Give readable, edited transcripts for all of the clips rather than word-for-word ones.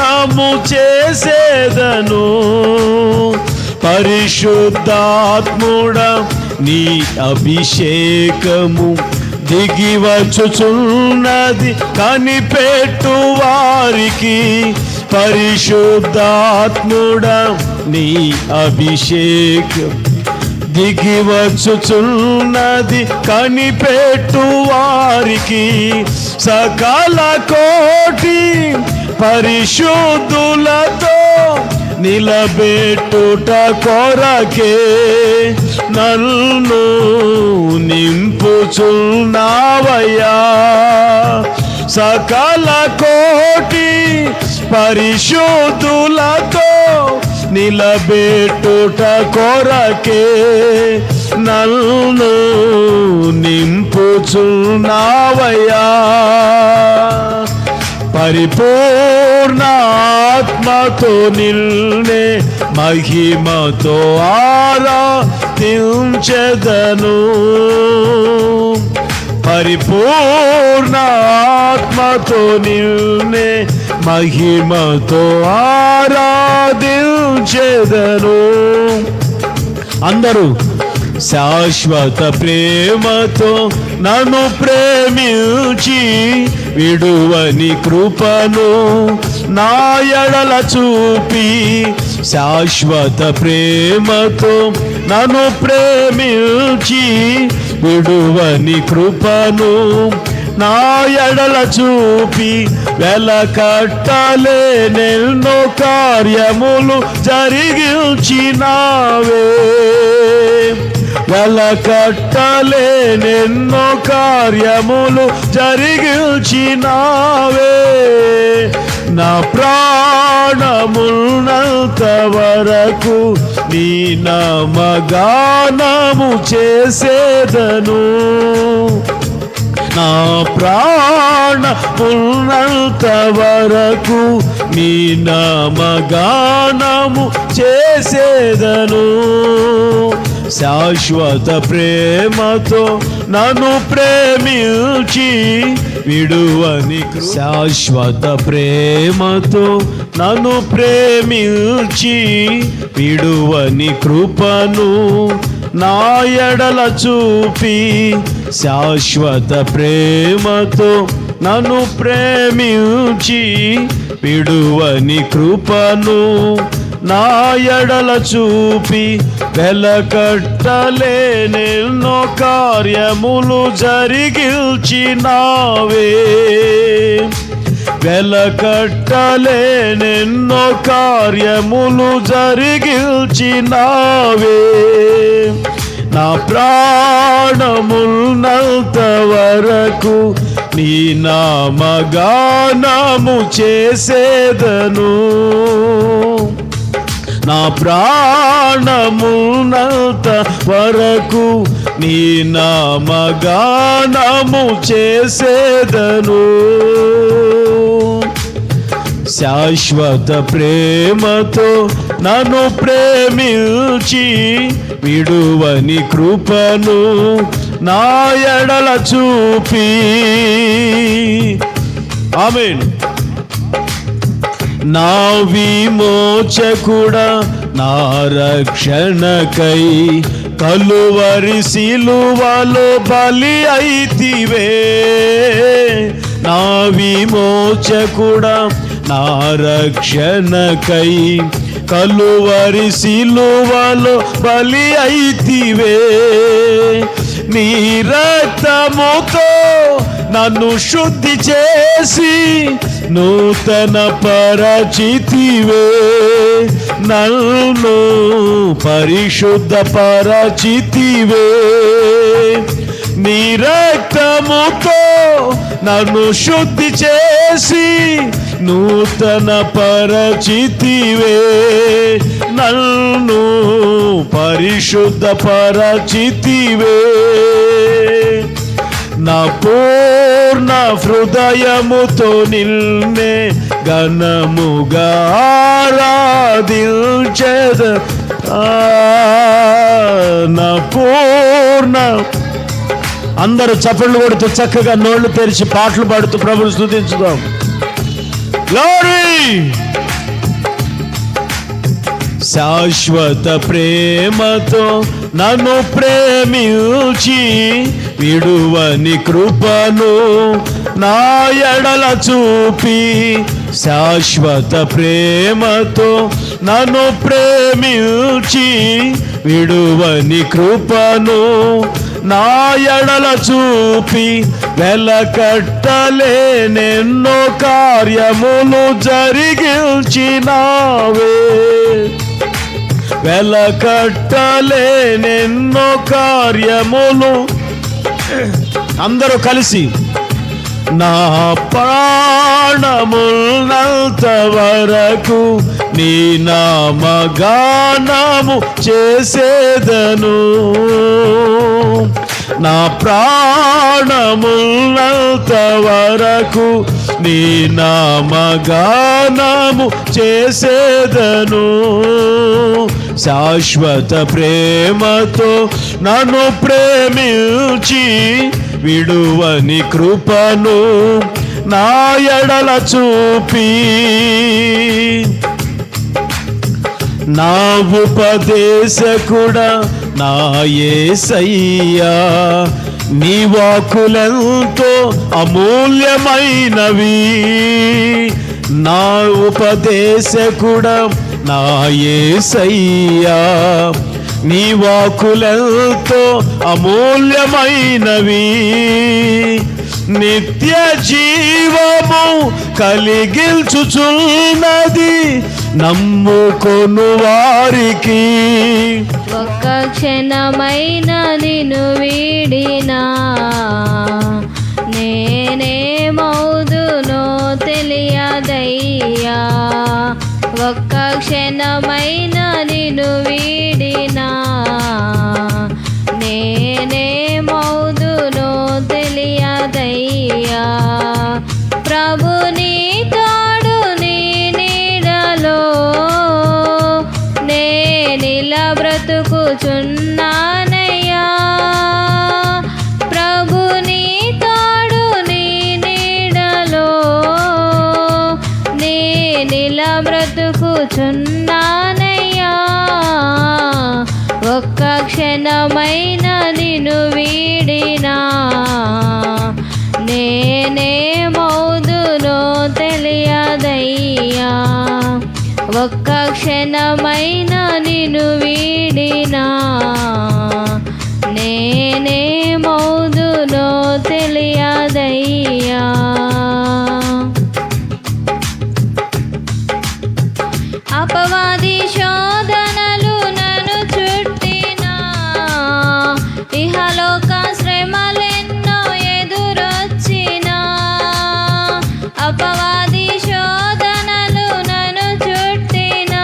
గానము చేసేదను. పరిశుద్ధాత్ముడా నీ అభిషేకము దిగి వచ్చుచున్నది కనిపెట్టు వారికి. పరిశుద్ధాత్ముడా నీ అభిషేకం దిగి వచ్చుచున్నది కనిపెట్టు వారికి. సకల కోటి పరిశుద్ధులతో నిలబెట్టుట కొరకే నన్ను నింపుచున్నావయ్యా. సకల కోటి పరిశుద్ధులతో నిలబెట్టుట కొరకే నన్ను నింపుచున్నావయ్యా. పరిపూర్ణ ఆత్మతో నిన్నే మహిమతో ఆరాధించెదను. పరిపూర్ణ ఆత్మతో నిన్నే మహిమతో ఆరాధించెదను. అందరూ శాశ్వత ప్రేమతో నన్ను ప్రేమించి విడువని కృపను నా ఎడల చూపి. శాశ్వత ప్రేమతో నన్ను ప్రేమించి విడువని కృపను నా ఎడల చూపి. వెలకట్టలేనెన్నో కార్యములు జరిగించినావే. వెలకట్టలేనెన్నో కార్యములు జరిగించినావే. నా ప్రాణమున్నంత వరకు నీ నామగానము చేసేదను. నా ప్రాణమున్నంత వరకు నీ నామగానము చేసేదను. శాశ్వత ప్రేమతో నన్ను ప్రేమించి విడువని. శాశ్వత ప్రేమతో నన్ను ప్రేమించి విడువని కృపను నా ఎడల చూపి. శాశ్వత ప్రేమతో నన్ను ప్రేమించి విడువని కృపను నా ఎడల చూపి. వెలకట్టలేనెన్నో కార్యములు జరిగించినావే. వెలకట్టలేనెన్నో కార్యములు జరిగించినావే. నా ప్రాణమున్నంత వరకు నీ నామగానము చేసేదను. నా ప్రాణమున్నంత వరకు నీ నామగానము చేసేదను. శాశ్వత ప్రేమతో నన్ను ప్రేమించి విడువని కృపను నా ఎడల చూపి. ఆమేన్. నా విమోచకుడా నా రక్షణకై కలువరి సిలువలో బలి అయితివే. నా విమోచకుడా నా రక్షణకై కలువరి సిలువలో బలి అయితివే. నీ రక్తముతో నన్ను శుద్ధి చేసి నూతన పరచితివే. నన్ను పరిశుద్ధ పరచితివే. నీ రక్తముతో నన్ను శుద్ధి చేసి నూతన పరచితివే. నన్ను పరిశుద్ధ పరచితివే. నా పూర్ణ హృదయముతో నిన్నే ఘనముగా ఆరాధించెద. నా పూర్ణ. అందరూ చప్పట్లు కొడుతూ చక్కగా నోళ్లు తెరిచి పాటలు పాడుతూ ప్రభువును స్తుతించుదాం. గ్లోరీ. శాశ్వత ప్రేమతో నన్ను ప్రేమించి విడువని కృపను నా ఎడల చూపి, శాశ్వత ప్రేమతో నన్ను ప్రేమించి విడువని కృపను నా ఎడల చూపి, వెలకట్టలేనెన్నో కార్యములు జరిగించినావే, వెలకట్టలేనెన్నో కార్యములు. అందరూ కలిసి నా ప్రాణమున్నంత వరకు నీ నామగానము చేసేదను, నా ప్రాణమున్నంత వరకు నీ నామగానము చేసేదను. శాశ్వత ప్రేమతో నన్ను ప్రేమించి విడువని కృపను నా ఎడల చూపి, నా ఉపదేశకుడా నా యేసయ్యా, నీ వాక్కులెంతో అమూల్యమైనవి. నా ఉపదేశకుడా నా యేసయ్యా, నీ వాక్కులెంతో అమూల్యమైనవి. నిత్య జీవము కలిగించుచున్నది నమ్ముకొను వారికి. ఒక్క క్షణమైన నిన్ను వీడినా నేనేమౌదునో తెలియదయ్యా, ఒక్క క్షణమైన నిన్ను వీడినా నేనేమౌదునో తెలియదయ్యా. ప్రభు నీ తోడు నీ నీడలో నే నిలబ్రతుకుచున్నానయ్యా, ప్రభు నీ తోడు నీ నీడలో నే నిలబ్రతుకుచున్నానయ్యా. ఒక్క క్షణమైన నిన్ను వీడినా నేనేమౌదునో తెలియదయ్యా, ఒక్క క్షణమైన నిన్ను వీడినా నేనేమౌదునో తెలియదయ్యా. అపవాది శోధనలు నన్ను చుట్టినా, ఇహలోక శ్రమలెన్నో ఎదురొచ్చినా, అపవాది శోధనలు నన్ను చుట్టినా,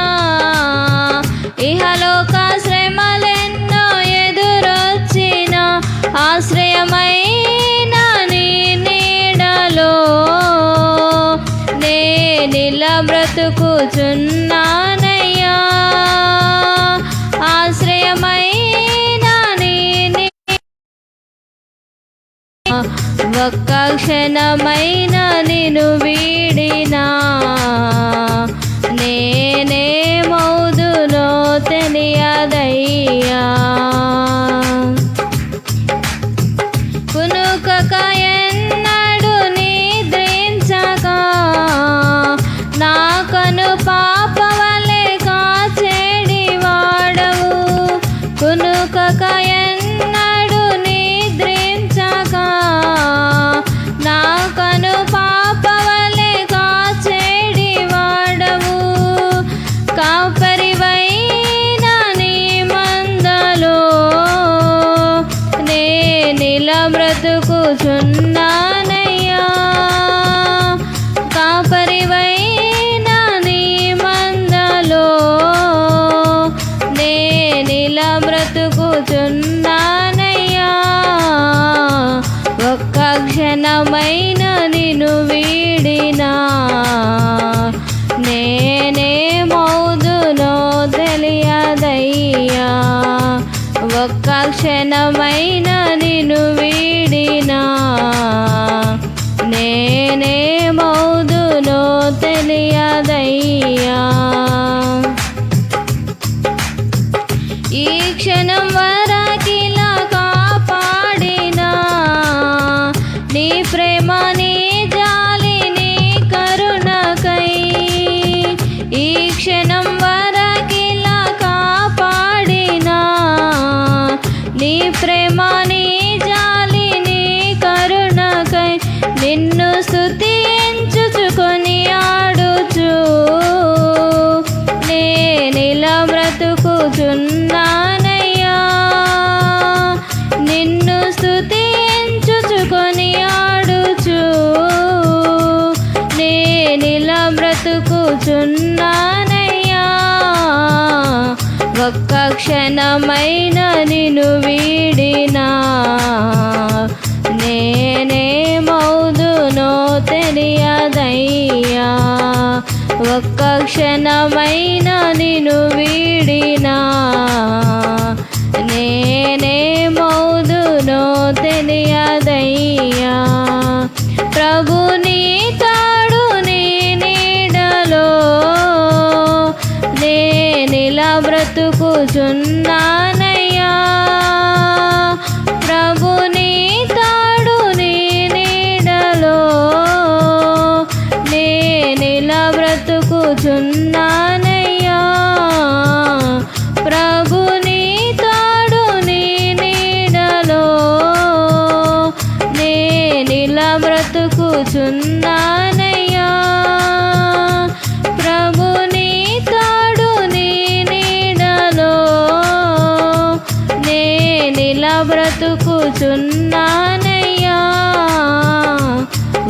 ఇహలోక శ్రమలెన్నో ఎదురొచ్చినా, ఆశ్రయమైన నీ నీడలో నే నిలబ్రతుకుచున్నానయ్యా, ఆశ్రయమైన నీ ఒక్క క్షణమైన నిన్ను వీడినా నేనేమౌదునో తెలియదయ్యా. కునుకక ఎన్నడు నిద్రించక నా కను పాప వలె కాచేడి వాడవు, కునుకక ఎన్నడు నిద్రించక నా కను పాప వలె కాచేడి వాడవు. కాపరివైన నీ మందలో నే నిలబ్రతుకుచున్నానయ్యా, కాపరివైన నీ మందలో నే నిలబ్రతుకుచున్నానయ్యా. ఒక్క క్షణమైన నిన్ను వీడినా నేనేమౌదునో తెలియదయ్యా, ఒక్క క్షణమైన నిన్ను వీడినా నేనేమౌదునో తెలియదయ్యా. బ్రతుకుచున్నానయ్యా ఒక్క క్షణమైన నిన్ను వీడినా నేనేమవుదునో తెలియదయ్యా ఒక్క క్షణమైన నిన్ను వీడినా నేనేమవుదునో తెలియదయ్యా ప్రభు నీ తాడు నీ నీడలో నేనిలా బ్రతుకుచున్నానయ్యా ప్రభు నీ తాడు నీ నీడలో నేనిలా బ్రతుకుచున్నానయ్యా ప్రభు నీ తాడు నీ నీడలో నేనిలా బ్రతుకుచున్నానయ్యా ప్రభు నీ తాడు నీ నీడలో నేనిలా బ్రతుకుచున్నానయ్యా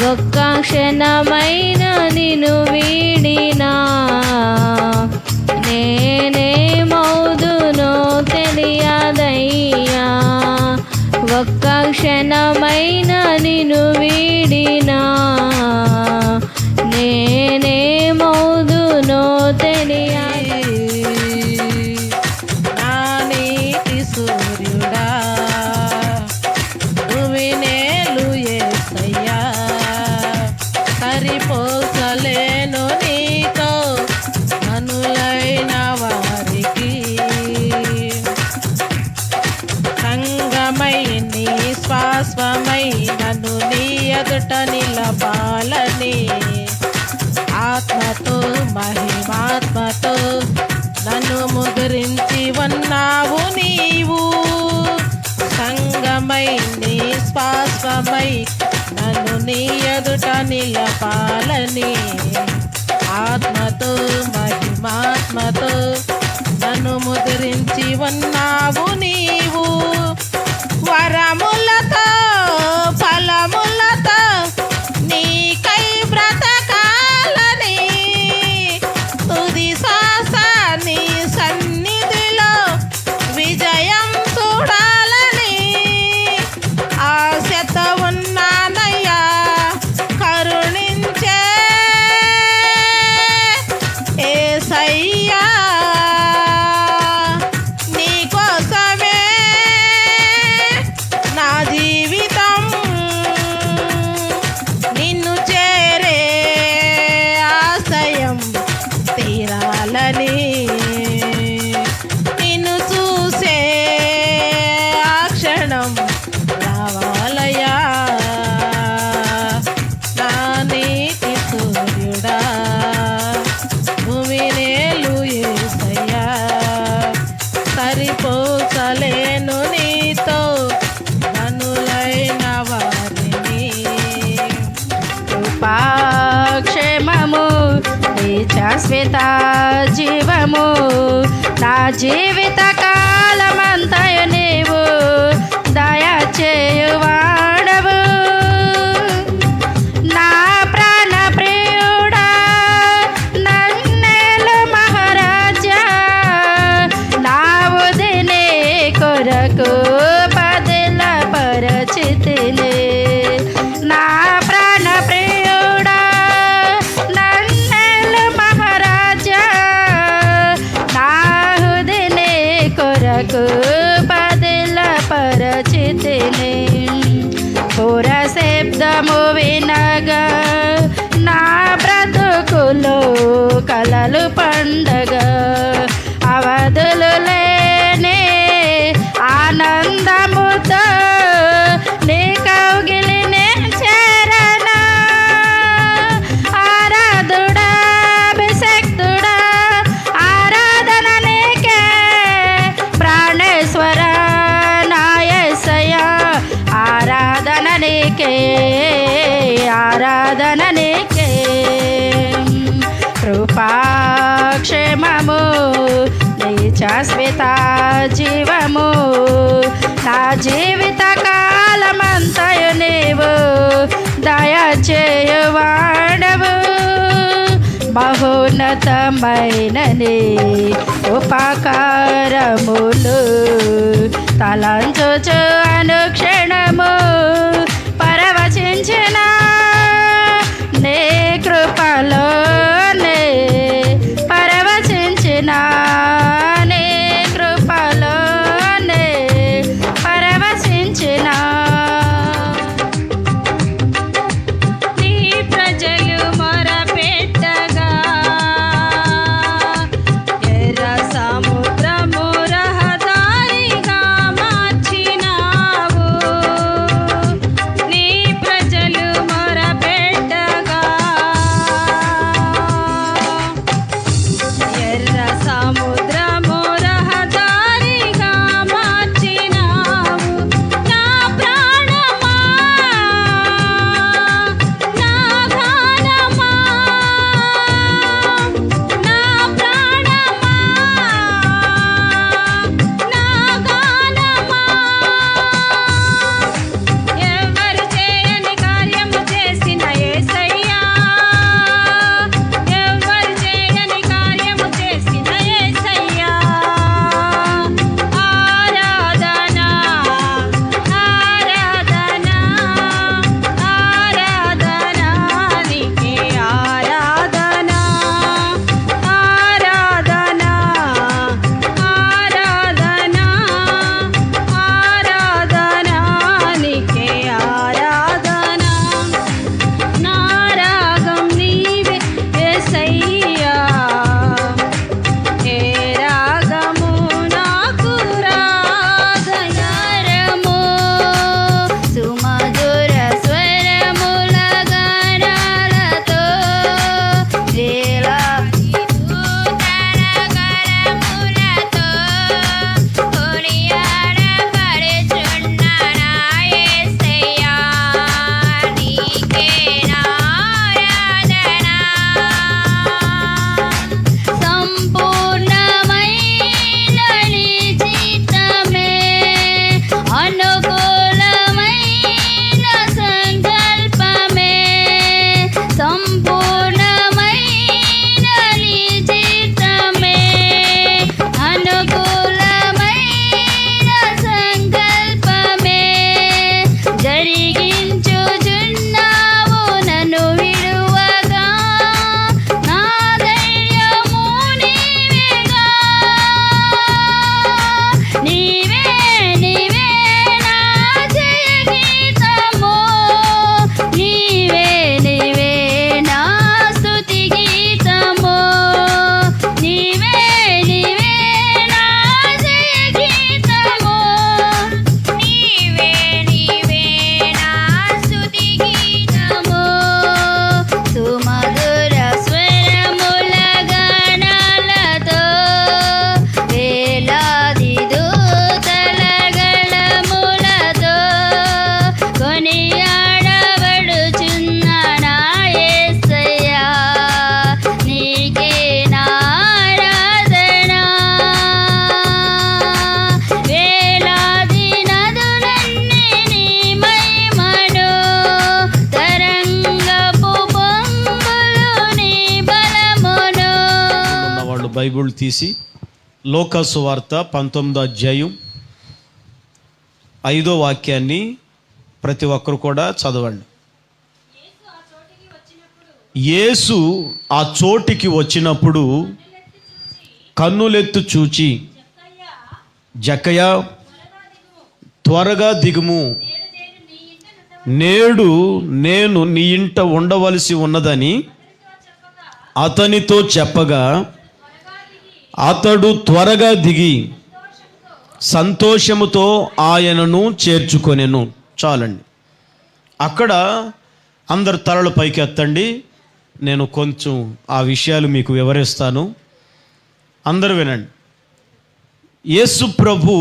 ఒక్క క్షణమైన నిన్ను వీడినా నేనేమవుదునో తెలియదయ్యా ఒక్క క్షణమైన నిన్ను వీడినా నేనేమవుదునో తెలియదు నా నీతి సూర్యుడా నువ్వినేలు యేసయ్యా సరిపోసలేను నీతో అనులైన వారికి సంగమై నీ శ్వాసమై నన్ను నీ ఎదుట నిలపాలని ఆత్మతో మహిమాత్మతో నన్ను ముద్రించి ఉన్నావు నీవు సంగమై నీ శ్వాసమై నన్ను నీ ఎదుట నిలపాలని ఆత్మతో మహిమాత్మతో నన్ను ముద్రించి ఉన్నావు నీవు వరములతో ఫలములతో నీకై బ్రతకాలని తుది శ్వాస నీ సన్నిధిలో విజయం చూడాలని ఆశతో ఉన్నానయ్యా కరుణించే యేసయ్యా నీ కోసమే నా జీవితం నిన్ను చేరే ఆశయం తీరాలని నిన్ను చూసే ఆ క్షణం రావాలయ్యా నా నీతి సూర్యుడా భూమినేలు యేసయ్యా సరిపోసలేను నీతో అనులైన వారిని కృపాక్షేమము నీ శాశ్వత జీవము నా జీవిత కాలమంతయు నీవు దయచేయువాడవు నా ప్రాణ ప్రియుడా నన్నేలు మహారాజా నా ఉదిని కొరకు పదిల పరచితిని నా ప్రాణ ప్రియుడా నన్నేలు మహారాజా నా ఉదిని కొరకు పదిల పరచితిని పుర శబ్దము వినగా నా బ్రతుకులో కలలు పండగ అవధులు లేని ఆనందముతో నీ కౌగిలినే చేరనా ఆరాధుడా అభిషక్తుడా ఆరాధన నీకే ప్రాణేశ్వర నా యేసయ్యా ఆరాధన నీకే ఆరాధన నీకే కృపాక్షేమము నీ శాశ్వత జీవము నా జీవిత కాలమంతయు నీవు దయచేయువాడవు మహోన్నతమైనని ఉపకారములు తలంచుచు అనుక్షణము పరవశించిన నీ కృపలోనే పరవశించిన నీ కృపలోనే పరవశించిన నీ ప్రజలు మొరపెట్టగా ఎర్ర సముద్రము రహదారిగా మార్చినావు. నీ ప్రజలు మొరపెట్టగా ఎర్ర సముద్రము రహదారిగా మార్చినావు. నా ప్రాణమా నా గానమా నా ప్రాణమా నా గానమా ఎవరు చేయని కార్యము చేసిన యేసయ్యా, ఎవరు చేయని కార్యము చేసిన యేసయ్యా. ఆరాధన ఆరాధన ఆరాధన నీకే ఆరాధన ఆరాధన ఆరాధన ఆరాధన నీకే ఆరాధన. నా రాగం నీవే యేసయ్యా, ఏ రాగము నాకు రాగయారము. సుమధుర స్వరముల గానాలతో వేలాది దూతల గళములతో కొనియాడబడుచున్న నా యేసయ్యా, నీకే నా ఆరాధన. సంపూర్ణమైన నీ చిత్తమే అనుకూలమైన సంకల్పమే. సంపూర్ణమైన నీ చిత్తమే అనుకూలమైన సంకల్పమే జరిగించుచున్నావు నన్ను విడువగా. నా ధైర్యము నీవేగా, నీవే నీవే నా జయ గీతము, నీవే నీవే నా స్తుతి గీతము, నీవే నీవే నా జయ గీతము, నీవే నీవే నా స్తుతి గీతము. సుమధుర స్వరముల గానాలతో వేలాది దూతల గళములతో కొనియాడబడుచున్న నా యేసయ్యా, నీకే నా ఆరాధన. వేలాది నదులన్నీ నీ మహిమను తరంగపు పొంగులు నీ బలమును. ఉన్నవాళ్ళు బైబిల్ తీసి లోకా సువార్త 19వ అధ్యాయం 5వ వాక్యాన్ని ప్రతి ఒక్కరు కూడా చదవండి. యేసు ఆ చోటికి వచ్చినప్పుడు కన్నులెత్తు చూచి, జక్కయ్య త్వరగా దిగుము, నేడు నేను నీ ఇంట ఉండవలసి ఉన్నదని అతనితో చెప్పగా అతడు త్వరగా దిగి సంతోషముతో ఆయనను చేర్చుకొనెను. చాలండి. అక్కడ అందరు తలలు పైకి ఎత్తండి. నేను కొంచెం ఆ విషయాలు మీకు వివరిస్తాను, అందరూ వినండి. యేసు ప్రభు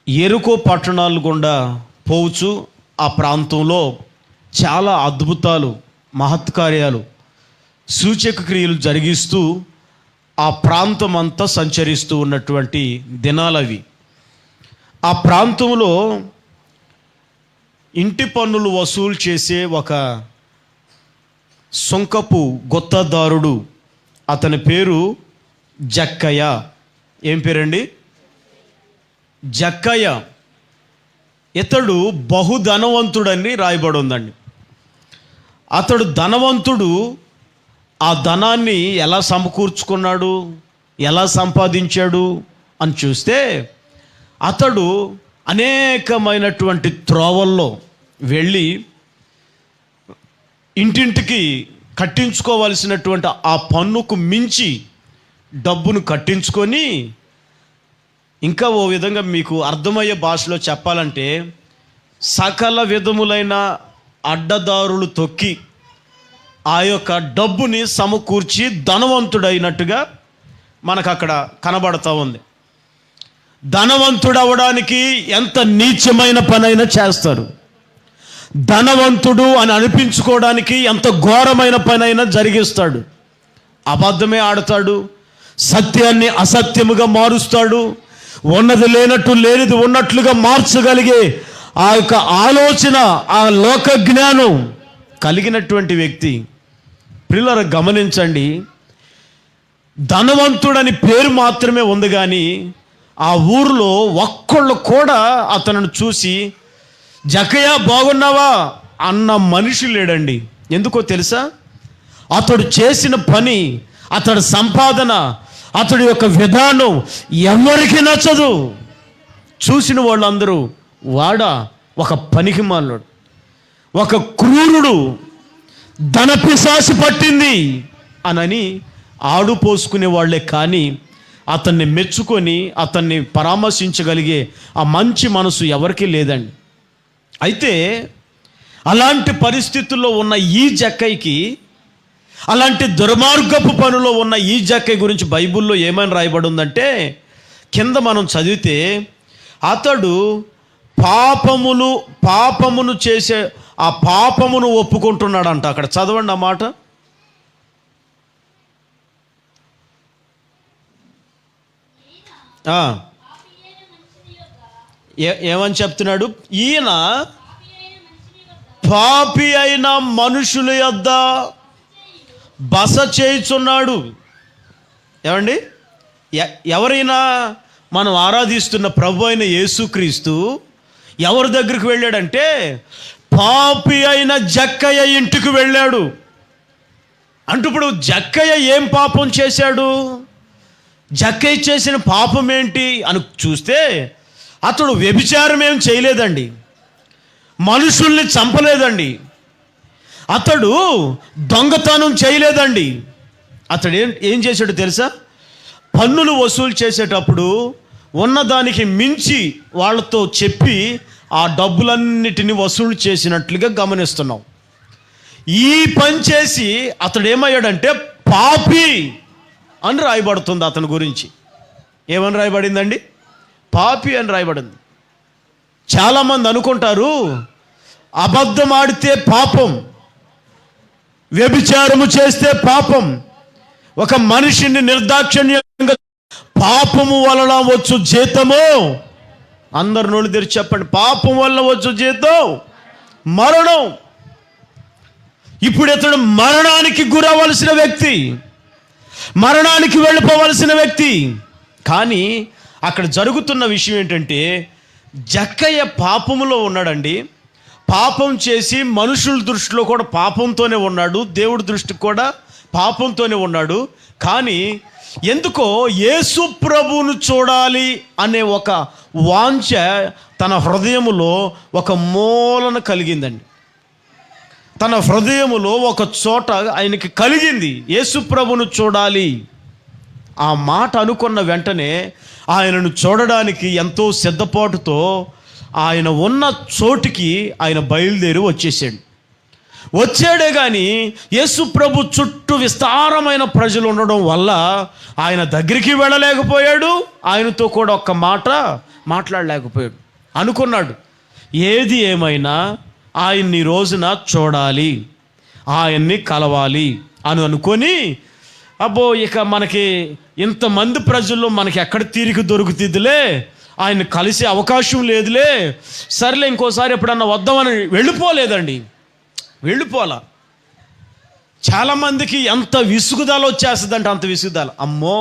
ఎరుకో పట్టణాలు గుండా పోవచ్చు. ఆ ప్రాంతంలో చాలా అద్భుతాలు, మహత్కార్యాలు, సూచక క్రియలు జరిగిస్తూ ఆ ప్రాంతం అంతా సంచరిస్తూ ఉన్నటువంటి దినాలవి. ఆ ప్రాంతంలో ఇంటి పన్నులు వసూలు చేసే ఒక సుంకపు గొత్తదారుడు, అతని పేరు జక్కయ్య. ఏం పేరండి? జక్కయ్య. ఇతడు బహుధనవంతుడని రాయబడి ఉందండి. అతడు ధనవంతుడు. ఆ ధనాన్ని ఎలా సమకూర్చుకున్నాడు, ఎలా సంపాదించాడు అని చూస్తే, అతడు అనేకమైనటువంటి త్రోవల్లో వెళ్ళి ఇంటింటికి కట్టించుకోవలసినటువంటి ఆ పన్నుకు మించి డబ్బును కట్టించుకొని, ఇంకా ఓ విధంగా మీకు అర్థమయ్యే భాషలో చెప్పాలంటే, సకల విధములైన అడ్డదారులు తొక్కి ఆ యొక్క డబ్బుని సమకూర్చి ధనవంతుడైనట్టుగా మనకు అక్కడ కనబడతా ఉంది. ధనవంతుడు అవ్వడానికి ఎంత నీచమైన పనైనా చేస్తారు. ధనవంతుడు అని అనిపించుకోవడానికి ఎంత ఘోరమైన పనైనా జరిగిస్తాడు. అబద్ధమే ఆడతాడు, సత్యాన్ని అసత్యముగా మారుస్తాడు, ఉన్నది లేనట్టు లేనిది ఉన్నట్లుగా మార్చగలిగే ఆ యొక్క ఆలోచన, ఆ లోక జ్ఞానం కలిగినటువంటి వ్యక్తి. పిల్లలు గమనించండి, ధనవంతుడని పేరు మాత్రమే ఉంది, కానీ ఆ ఊరిలో ఒక్కళ్ళు కూడా అతను చూసి జక్కయ్య బాగున్నావా అన్న మనిషి లేడండి. ఎందుకో తెలుసా? అతడు చేసిన పని, అతడి సంపాదన, అతడి యొక్క విధానం ఎవరికి నచ్చదు. చూసిన వాళ్ళందరూ వాడా ఒక పనికిమాలినోడు, ఒక క్రూరుడు, ధనపిశాచి పట్టింది అనని ఆడుపోసుకునే వాళ్ళే, కానీ అతన్ని మెచ్చుకొని అతన్ని పరామర్శించగలిగే ఆ మంచి మనసు ఎవరికీ లేదండి. అయితే అలాంటి పరిస్థితుల్లో ఉన్న ఈ జక్కయ్యకి, అలాంటి దుర్మార్గపు పనులో ఉన్న ఈ జక్కయ్య గురించి బైబిల్లో ఏమని రాయబడి ఉందంటే, కింద మనం చదివితే అతడు పాపమును చేసే ఆ పాపమును ఒప్పుకుంటున్నాడంట. అక్కడ చదవండి ఆ మాట. ఏమని చెప్తున్నాడు? ఈయన పాపి అయిన మనుషుల యొద్ద బస చేయుచున్నాడు. ఏమండి? ఎవరైనా మనం ఆరాధిస్తున్న ప్రభు అయిన యేసుక్రీస్తు ఎవరి దగ్గరికి వెళ్ళాడంటే, పాపి అయిన జక్కయ్య ఇంటికి వెళ్ళాడు. అంటే ఇప్పుడు జక్కయ్య ఏం పాపం చేశాడు? జక్కయ్య చేసిన పాపం ఏంటి అని చూస్తే, అతడు వ్యభిచారం ఏం చేయలేదండి, మనుషుల్ని చంపలేదండి, అతడు దొంగతనం చేయలేదండి. అతడు ఏం చేశాడు తెలుసా? పన్నులు వసూలు చేసేటప్పుడు ఉన్నదానికి మించి వాళ్ళతో చెప్పి ఆ డబ్బులన్నిటిని వసూలు చేసినట్లుగా గమనిస్తున్నాం. ఈ పని చేసి అతడు ఏమయ్యాడంటే పాపి అని రాయబడుతుంది అతని గురించి. ఏమని రాయబడిందండి? పాపి అని రాయబడింది. చాలామంది అనుకుంటారు అబద్ధం ఆడితే పాపం, వ్యభిచారము చేస్తే పాపం, ఒక మనిషిని నిర్దాక్షిణ్యంగా పాపము వలన వచ్చు జీతము, అందరు నోళ్ళు తెరిచి చెప్పండి, పాపం వలన వచ్చు జీతం మరణం. ఇప్పుడు ఇతడు మరణానికి గురవలసిన వ్యక్తి, మరణానికి వెళ్ళిపోవలసిన వ్యక్తి. కానీ అక్కడ జరుగుతున్న విషయం ఏంటంటే, జక్కయ్య పాపములో ఉన్నాడండి. పాపం చేసి మనుషుల దృష్టిలో కూడా పాపంతోనే ఉన్నాడు, దేవుడి దృష్టికి కూడా పాపంతోనే ఉన్నాడు. కానీ ఎందుకో యేసు ప్రభువును చూడాలి అనే ఒక వాంఛ తన హృదయములో ఒక మూలన కలిగిందండి. తన హృదయములో ఒక చోట ఆయనకి కలిగింది, యేసు ప్రభువును చూడాలి. ఆ మాట అనుకున్న వెంటనే ఆయనను చూడడానికి ఎంతో సిద్ధపాటుతో ఆయన ఉన్న చోటికి ఆయన బయలుదేరి వచ్చాడే కానీ యేసు ప్రభు చుట్టూ విస్తారమైన ప్రజలు ఉండడం వల్ల ఆయన దగ్గరికి వెళ్ళలేకపోయాడు, ఆయనతో కూడా ఒక్క మాట మాట్లాడలేకపోయాడు. అనుకున్నాడు ఏది ఏమైనా ఆయన్ని రోజున చూడాలి, ఆయన్ని కలవాలి అని అనుకొని, అబ్బో ఇక మనకి ఇంతమంది ప్రజల్లో మనకి ఎక్కడ తీరిక దొరుకుతుందిలే, ఆయన కలిసే అవకాశం లేదులే, సర్లే ఇంకోసారి ఎప్పుడన్నా వద్దామని వెళ్ళిపోలేదండి. వెళ్ళిపోలా. చాలామందికి ఎంత విసుగుదల వచ్చేస్తుందంటే అంత విసుగుదల. అమ్మో,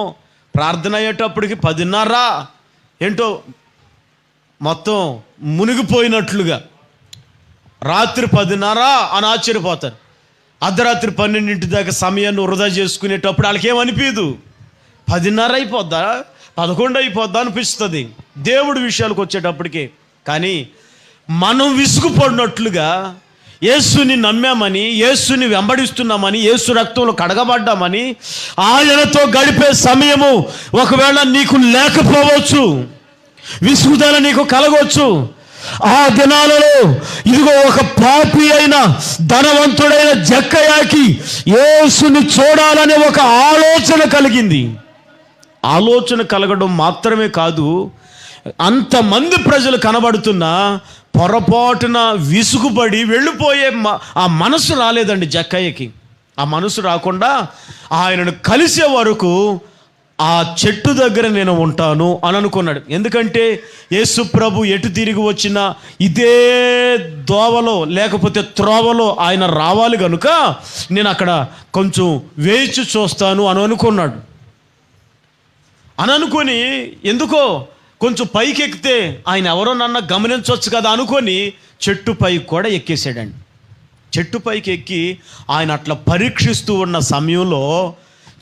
ప్రార్థన అయ్యేటప్పటికి 10:30 ఏంటో మొత్తం మునిగిపోయినట్లుగా, రాత్రి 10:30 అని ఆశ్చర్యపోతారు. అర్ధరాత్రి 12 దాకా సమయాన్ని వృధా చేసుకునేటప్పుడు వాళ్ళకేమనిపించదు. 10:30 అయిపోద్దా, 11 అయిపోద్దా అనిపిస్తుంది దేవుడి విషయాలకు వచ్చేటప్పటికి. కానీ మనం విసుగుపడినట్లుగా యేసుని నమ్మామని, యేసుని వెంబడిస్తున్నామని, యేసు రక్తంలో కడగబడ్డామని, ఆయనతో గడిపే సమయము ఒకవేళ నీకు లేకపోవచ్చు, విసుగుదల నీకు కలగవచ్చు. ఆ దినాలలో ఇదిగో ఒక పాపి అయిన ధనవంతుడైన జక్కయ్యకి యేసుని చూడాలనే ఒక ఆలోచన కలిగింది. ఆలోచన కలగడం మాత్రమే కాదు, అంతమంది ప్రజలు కనబడుతున్నా పొరపాటున విసుగుపడి వెళ్ళిపోయే ఆ మనసు రాలేదండి జక్కయ్యకి. ఆ మనసు రాకుండా ఆయనను కలిసే వరకు ఆ చెట్టు దగ్గర నేను ఉంటాను అని అనుకున్నాడు. ఎందుకంటే యేసు ప్రభు ఎటు తిరిగి వచ్చినా ఇదే దోవలో లేకపోతే త్రోవలో ఆయన రావాలి కనుక నేను అక్కడ కొంచెం వేచి చూస్తాను అని అనుకున్నాడు. అని అనుకొని ఎందుకో కొంచెం పైకి ఎక్కితే ఆయన ఎవరో నన్ను గమనించవచ్చు కదా అనుకొని చెట్టు పైకి కూడా ఎక్కేసాడండి. చెట్టు పైకి ఎక్కి ఆయన అట్లా పరీక్షిస్తూ ఉన్న సమయంలో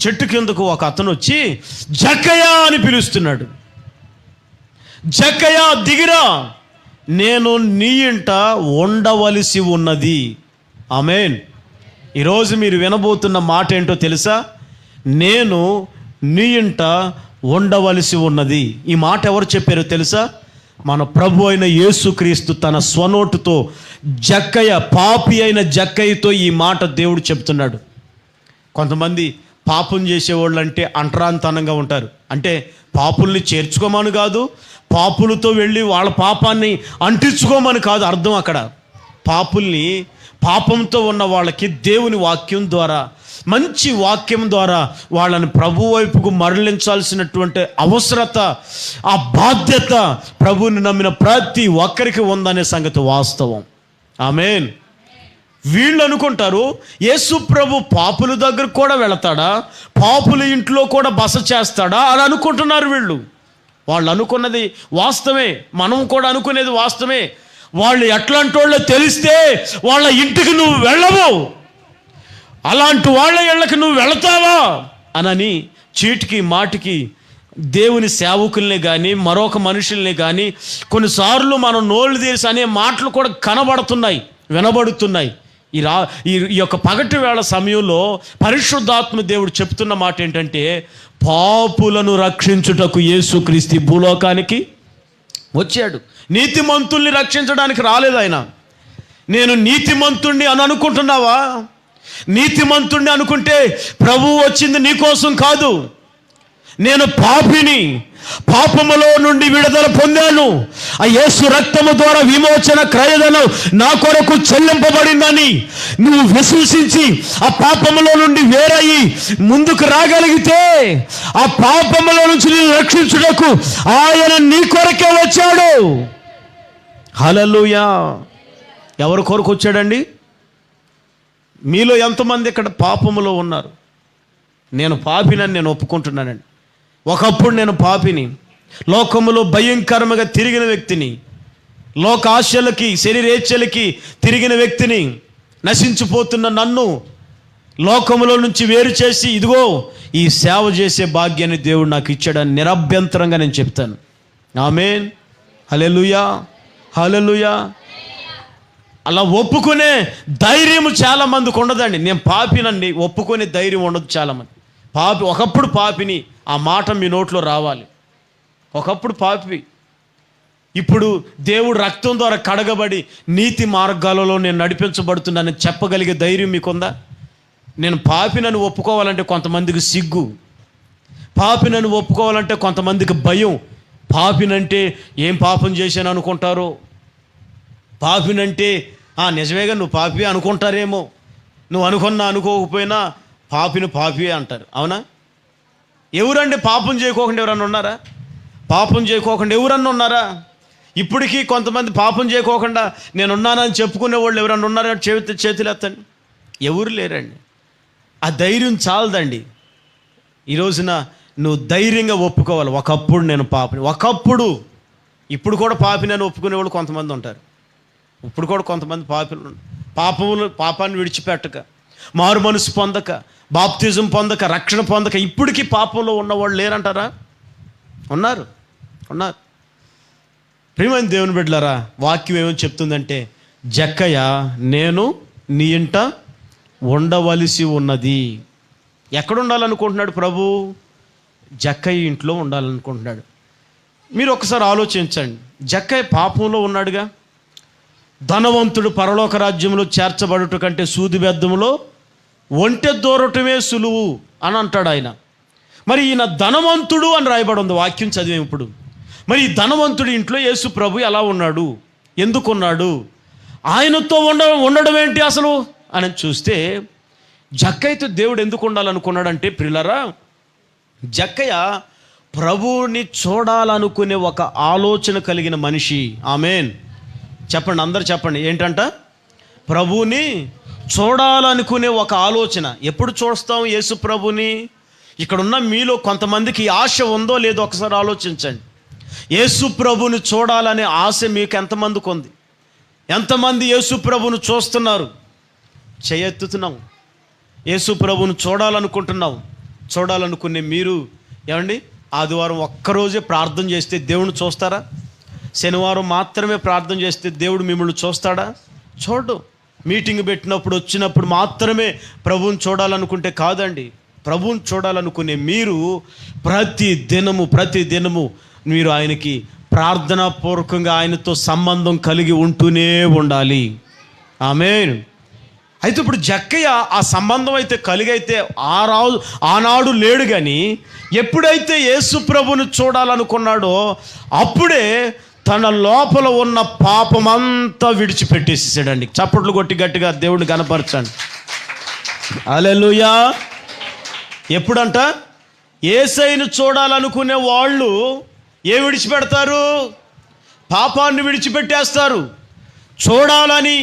చెట్టు కిందకు ఒక అతను వచ్చి జక్కయ్య అని పిలుస్తున్నాడు. జక్కయ్య దిగిరా, నేను నీ ఇంట ఉండవలసి ఉన్నది. ఆమేన్. ఈరోజు మీరు వినబోతున్న మాట ఏంటో తెలుసా? నేను నీ ఇంట ఉండవలసి ఉన్నది. ఈ మాట ఎవరు చెప్పారో తెలుసా? మన ప్రభు అయిన యేసుక్రీస్తు తన స్వనోటుతో జక్కయ్య, పాపి అయిన జక్కయ్యతో ఈ మాట దేవుడు చెప్తున్నాడు. కొంతమంది పాపం చేసేవాళ్ళు అంటే అంటరాంతనంగా ఉంటారు. అంటే పాపుల్ని చేర్చుకోమని కాదు, పాపులతో వెళ్ళి వాళ్ళ పాపాన్ని అంటించుకోమని కాదు అర్థం. అక్కడ పాపుల్ని, పాపంతో ఉన్న వాళ్ళకి దేవుని వాక్యం ద్వారా, మంచి వాక్యం ద్వారా వాళ్ళని ప్రభు వైపుకు మరలించాల్సినటువంటి అవసరత, ఆ బాధ్యత ప్రభువుని నమ్మిన ప్రతి ఒక్కరికి ఉందనే సంగతి వాస్తవం. ఆమేన్. వీళ్ళు అనుకుంటారు యేసు ప్రభు పాపుల దగ్గరకు కూడా వెళతాడా, పాపుల ఇంట్లో కూడా బస చేస్తాడా అని అనుకుంటున్నారు వీళ్ళు. వాళ్ళు అనుకున్నది వాస్తవమే, మనం కూడా అనుకునేది వాస్తవమే. వాళ్ళు ఎట్లాంటి వాళ్ళో తెలిస్తే వాళ్ళ ఇంటికి నువ్వు వెళ్ళవు, అలాంటి వాళ్ళ ఇళ్ళకి నువ్వు వెళతావా అనని చీటికి మాటికి దేవుని సేవకుల్ని కానీ మరొక మనుషుల్ని కానీ కొన్నిసార్లు మనం నోళ్ళు తీసి అనే మాటలు కూడా కనబడుతున్నాయి, వినబడుతున్నాయి. ఈ యొక్క పగటి వేళ సమయంలో పరిశుద్ధాత్మ దేవుడు చెప్తున్న మాట ఏంటంటే, పాపులను రక్షించుటకు యేసుక్రీస్తు భూలోకానికి వచ్చాడు. నీతిమంతుల్ని రక్షించడానికి రాలేదు ఆయన. నేను నీతిమంతుణ్ణి అని అనుకుంటున్నావా? నీతిమంతుణ్ణి అనుకుంటే ప్రభువు వచ్చింది నీకోసం కాదు. నేను పాపిని, పాపములో నుండి విడుదల పొందాను, ఆ యేసు రక్తము ద్వారా విమోచన క్రయధనం నా కొరకు చెల్లింపబడిందని నువ్వు విశ్వసించి ఆ పాపములో నుండి వేరయ్యి ముందుకు రాగలిగితే ఆ పాపములో నుంచి నేను రక్షించుటకు ఆయన నీ కొరకే వచ్చాడు. హల్లెలూయా. ఎవరి కొరకు వచ్చాడండి? మీలో ఎంతమంది ఇక్కడ పాపములో ఉన్నారు? నేను పాపినని నేను ఒప్పుకుంటున్నానండి. ఒకప్పుడు నేను పాపిని, లోకములో భయంకరంగా తిరిగిన వ్యక్తిని, లోక ఆశలకి, శరీరేచ్ఛలకి తిరిగిన వ్యక్తిని, నశించిపోతున్న నన్ను లోకములో నుంచి వేరు చేసి ఇదిగో ఈ సేవ చేసే భాగ్యాన్ని దేవుడు నాకు ఇచ్చాడని నిరభ్యంతరంగా నేను చెప్తాను. ఆమేన్. హల్లెలూయా, హల్లెలూయా. అలా ఒప్పుకునే ధైర్యం చాలామందికి ఉండదండి. నేను పాపినండి ఒప్పుకునే ధైర్యం ఉండదు చాలామంది. ఒకప్పుడు పాపిని, ఆ మాట మీ నోట్లో రావాలి. ఒకప్పుడు పాపి, ఇప్పుడు దేవుడు రక్తం ద్వారా కడగబడి నీతి మార్గాలలో నేను నడిపించబడుతున్నానని చెప్పగలిగే ధైర్యం మీకుందా? నేను పాపినని ఒప్పుకోవాలంటే కొంతమందికి సిగ్గు, పాపినని ఒప్పుకోవాలంటే కొంతమందికి భయం. పాపినంటే ఏం పాపం చేశాను అనుకుంటారో, పాపినంటే నిజమేగా నువ్వు పాపి అనుకుంటారేమో, నువ్వు అనుకున్నా అనుకోకపోయినా పాపి అంటారు. అవునా? ఎవరండి పాపం చేయకోకుండా ఎవరన్నా ఉన్నారా? పాపం చేయకోకుండా ఎవరన్నా ఉన్నారా? ఇప్పటికీ కొంతమంది పాపం చేయకోకుండా నేనున్నానని చెప్పుకునే వాళ్ళు ఎవరన్నా ఉన్నారా? చేతులు ఎత్తండి. ఎవరు లేరండి. ఆ ధైర్యం చాలదండి. ఈ రోజున నువ్వు ధైర్యంగా ఒప్పుకోవాలి, ఒకప్పుడు నేను పాపిని, ఒకప్పుడు. ఇప్పుడు కూడా పాపిని అని ఒప్పుకునే వాళ్ళు కొంతమంది ఉంటారు. ఇప్పుడు కూడా కొంతమంది పాపాన్ని విడిచిపెట్టక, మారు మనసు పొందక, బాప్తిజం పొందక, రక్షణ పొందక ఇప్పటికీ పాపంలో ఉన్నవాళ్ళు లేరంటారా? ఉన్నారు. ప్రియమైన దేవుని బిడ్డలారా, వాక్యం ఏమని చెప్తుందంటే, జక్కయ్య నేను నీ ఇంట ఉండవలసి ఉన్నది. ఎక్కడ ఉండాలనుకుంటున్నాడు ప్రభు? జక్కయ్య ఇంట్లో ఉండాలనుకుంటున్నాడు. మీరు ఒకసారి ఆలోచించండి. జక్కయ్య పాపంలో ఉన్నాడుగా. ధనవంతుడు పరలోక రాజ్యంలో చేర్చబడుట కంటే సూది బెద్దములో ఒంటె దూరటమే సులువు అని అంటాడు ఆయన. మరి ఈయన ధనవంతుడు అని రాయబడి ఉంది, వాక్యం చదివే ఇప్పుడు. మరి ఈ ధనవంతుడి ఇంట్లో యేసు ప్రభు ఎలా ఉన్నాడు, ఎందుకున్నాడు, ఆయనతో ఉండడం ఏంటి అసలు అని చూస్తే, జక్కయ్యతో దేవుడు ఎందుకు ఉండాలనుకున్నాడంటే ప్రియులారా, జక్కయ్య ప్రభువుని చూడాలనుకునే ఒక ఆలోచన కలిగిన మనిషి. ఆమేన్ చెప్పండి, అందరు చెప్పండి. ఏంటంట? ప్రభువుని చూడాలనుకునే ఒక ఆలోచన. ఎప్పుడు చూస్తాం యేసు ప్రభుని? ఇక్కడున్న మీలో కొంతమందికి ఆశ ఉందో లేదో ఒకసారి ఆలోచించండి. యేసు ప్రభుని చూడాలనే ఆశ మీకు ఎంతమందికి ఉంది? ఎంతమంది యేసు ప్రభుని చూస్తున్నారు? చేయెత్తుతున్నాం. యేసు ప్రభుని చూడాలనుకునే మీరు ఏమండి, ఆదివారం ఒక్కరోజే ప్రార్థన చేస్తే దేవుని చూస్తారా? శనివారం మాత్రమే ప్రార్థన చేస్తే దేవుడు మిమ్మల్ని చూస్తాడా? చూడు. మీటింగ్ పెట్టినప్పుడు వచ్చినప్పుడు మాత్రమే ప్రభువుని చూడాలనుకుంటే కాదండి. ప్రభువుని చూడాలనుకునే మీరు ప్రతి దినము మీరు ఆయనకి ప్రార్థనాపూర్వకంగా ఆయనతో సంబంధం కలిగి ఉంటూనే ఉండాలి. ఆమేన్. అయితే ఇప్పుడు జక్కయ్య ఆ సంబంధం అయితే కలిగైతే ఆనాడు లేడు, కానీ ఎప్పుడైతే యేసు ప్రభుని చూడాలనుకున్నాడో అప్పుడే తన లోపల ఉన్న పాపమంతా విడిచిపెట్టేసేసాడండి. చప్పట్లు కొట్టి గట్టిగా దేవుడిని కనపరచండి. హల్లెలూయా. ఎప్పుడంట? యేసయ్యను చూడాలనుకునే వాళ్ళు ఏ విడిచిపెడతారు? పాపాన్ని విడిచిపెట్టేస్తారు. చూడాలని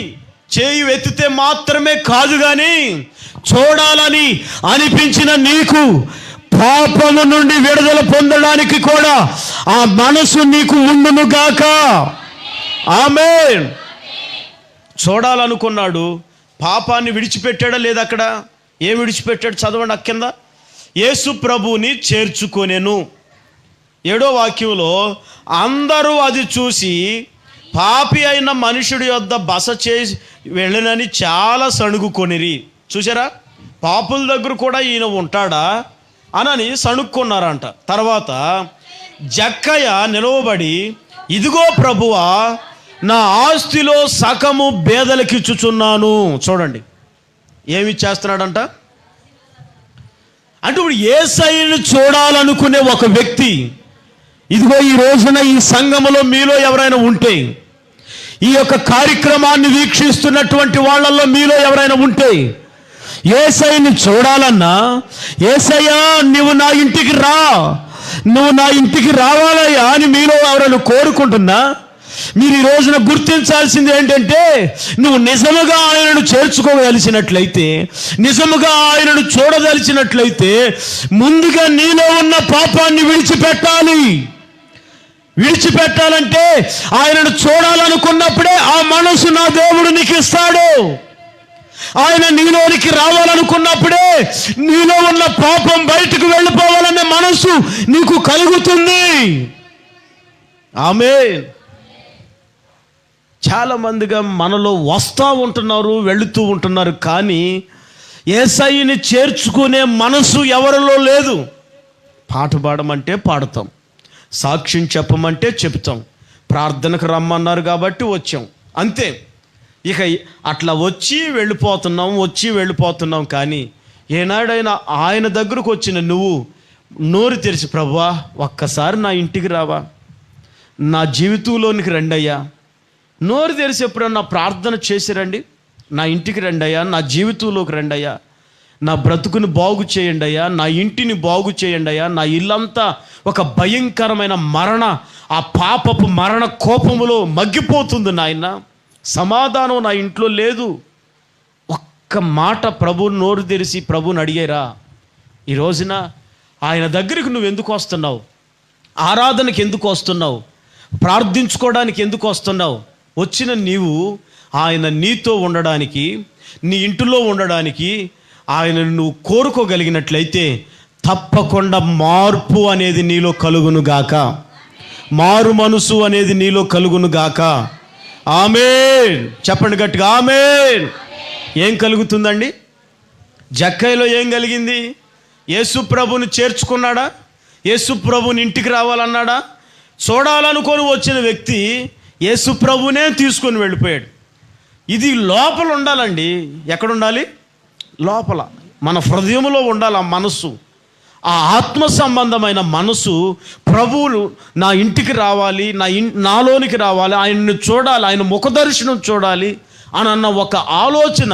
చేయి ఎత్తితే మాత్రమే కాదు, కానీ చూడాలని అనిపించిన నీకు పాపము నుండి విడుదల పొందడానికి కూడా ఆ మనసు నీకు ఉండును గాక. ఆమేన్. చూడాలనుకున్నాడు, పాపాన్ని విడిచిపెట్టాడా లేదా? అక్కడ ఏం విడిచిపెట్టాడు? చదవండి కింద. యేసు ప్రభువుని చేర్చుకొనెను. 7వ వాక్యంలో, అందరూ అది చూసి పాపి అయిన మనుషుడి యొద్ద బస చేసి వెళ్ళనని చాలా సణుగుకొనిరి. చూసారా? పాపుల దగ్గర కూడా ఈయన ఉంటాడా అని సణుక్కున్నారంట. తర్వాత జక్కయ్య నిలవబడి, ఇదిగో ప్రభువా, నా ఆస్తిలో సగము బేదలకిచ్చుచున్నాను. చూడండి ఏమి చేస్తున్నాడంట. అంటే ఇప్పుడు యేసయ్యను చూడాలనుకునే ఒక వ్యక్తి, ఇదిగో ఈ రోజున ఈ సంఘములో మీలో ఎవరైనా ఉంటే, ఈ యొక్క కార్యక్రమాన్ని వీక్షిస్తున్నటువంటి వాళ్ళల్లో మీలో ఎవరైనా ఉంటే, యేసయ్యను చూడాలన్నా, యేసయ్యా నువ్వు నా ఇంటికి రా, నువ్వు నా ఇంటికి రావాలయ్యా అని మీలో ఎవరైనా కోరుకుంటున్నా, మీరు ఈ రోజున గుర్తించాల్సింది ఏంటంటే, నువ్వు నిజముగా ఆయనను చేర్చుకోగలిసినట్లయితే, నిజముగా ఆయనను చూడదలిచినట్లయితే ముందుగా నీలో ఉన్న పాపాన్ని విడిచిపెట్టాలంటే ఆయనను చూడాలనుకున్నప్పుడే ఆ మనసు నా దేవుడు నీకు ఇస్తాడు. ఆయన నీలోనికి రావాలనుకున్నప్పుడే నీలో ఉన్న పాపం బయటకు వెళ్ళిపోవాలనే మనసు నీకు కలుగుతుంది. ఆమేన్. చాలా మందిగా మనలో వస్తూ ఉంటున్నారు, వెళుతూ ఉంటున్నారు, కానీ యేసయ్యని చేర్చుకునే మనసు ఎవరిలో లేదు. పాట పాడమంటే పాడతాం, సాక్ష్యం చెప్పమంటే చెప్తాం, ప్రార్థనకు రమ్మన్నారు కాబట్టి వచ్చాం, అంతే. ఇక అట్లా వచ్చి వెళ్ళిపోతున్నాం. కానీ ఏనాడైనా ఆయన దగ్గరకు వచ్చిన నువ్వు నోరు తెరిచి, ప్రభువా ఒక్కసారి నా ఇంటికి రావా, నా జీవితంలోనికి రండి అయ్యా, నోరు తెరిచి ఎప్పుడన్నా ప్రార్థన చేసి రండి, నా ఇంటికి రండి అయ్యా, నా జీవితంలోకి రండి అయ్యా, నా బ్రతుకుని బాగు చేయండి అయ్యా, నా ఇంటిని బాగు చేయండి అయ్యా, నా ఇల్లంతా ఒక భయంకరమైన ఆ పాపపు మరణ కోపములో మగ్గిపోతుంది నాయన, సమాధానం నా ఇంట్లో లేదు, ఒక్క మాట ప్రభు నోరు తెరిచి ప్రభుని అడిగారా? ఈ రోజున ఆయన దగ్గరికి నువ్వు ఎందుకు వస్తున్నావు? ఆరాధనకి ఎందుకు వస్తున్నావు? ప్రార్థించుకోవడానికి ఎందుకు వస్తున్నావు? వచ్చిన నీవు ఆయన నీతో ఉండడానికి, నీ ఇంటిలో ఉండడానికి ఆయనను నువ్వు కోరుకోగలిగినట్లయితే తప్పకుండా మార్పు అనేది నీలో కలుగును గాక, మారు మనసు అనేది నీలో కలుగును గాక. ఆమేన్. చెప్పండి గట్టిగా, ఆమేన్. ఏం కలుగుతుందండి? జక్కయ్యలో ఏం కలిగింది? యేసు ప్రభుని చేర్చుకున్నాడా? యేసు ప్రభుని ఇంటికి రావాలన్నాడా? చూడాలనుకొని వచ్చిన వ్యక్తి యేసు ప్రభునే తీసుకొని వెళ్ళిపోయాడు. ఇది లోపల ఉండాలండి. ఎక్కడ ఉండాలి? లోపల మన హృదయంలో ఉండాలి. ఆ మనసు, ఆ ఆత్మ సంబంధమైన మనసు, ప్రభువులు నా ఇంటికి రావాలి, నాలోనికి రావాలి, ఆయన్ని చూడాలి, ఆయన ముఖదర్శనం చూడాలి అని అన్న ఒక ఆలోచన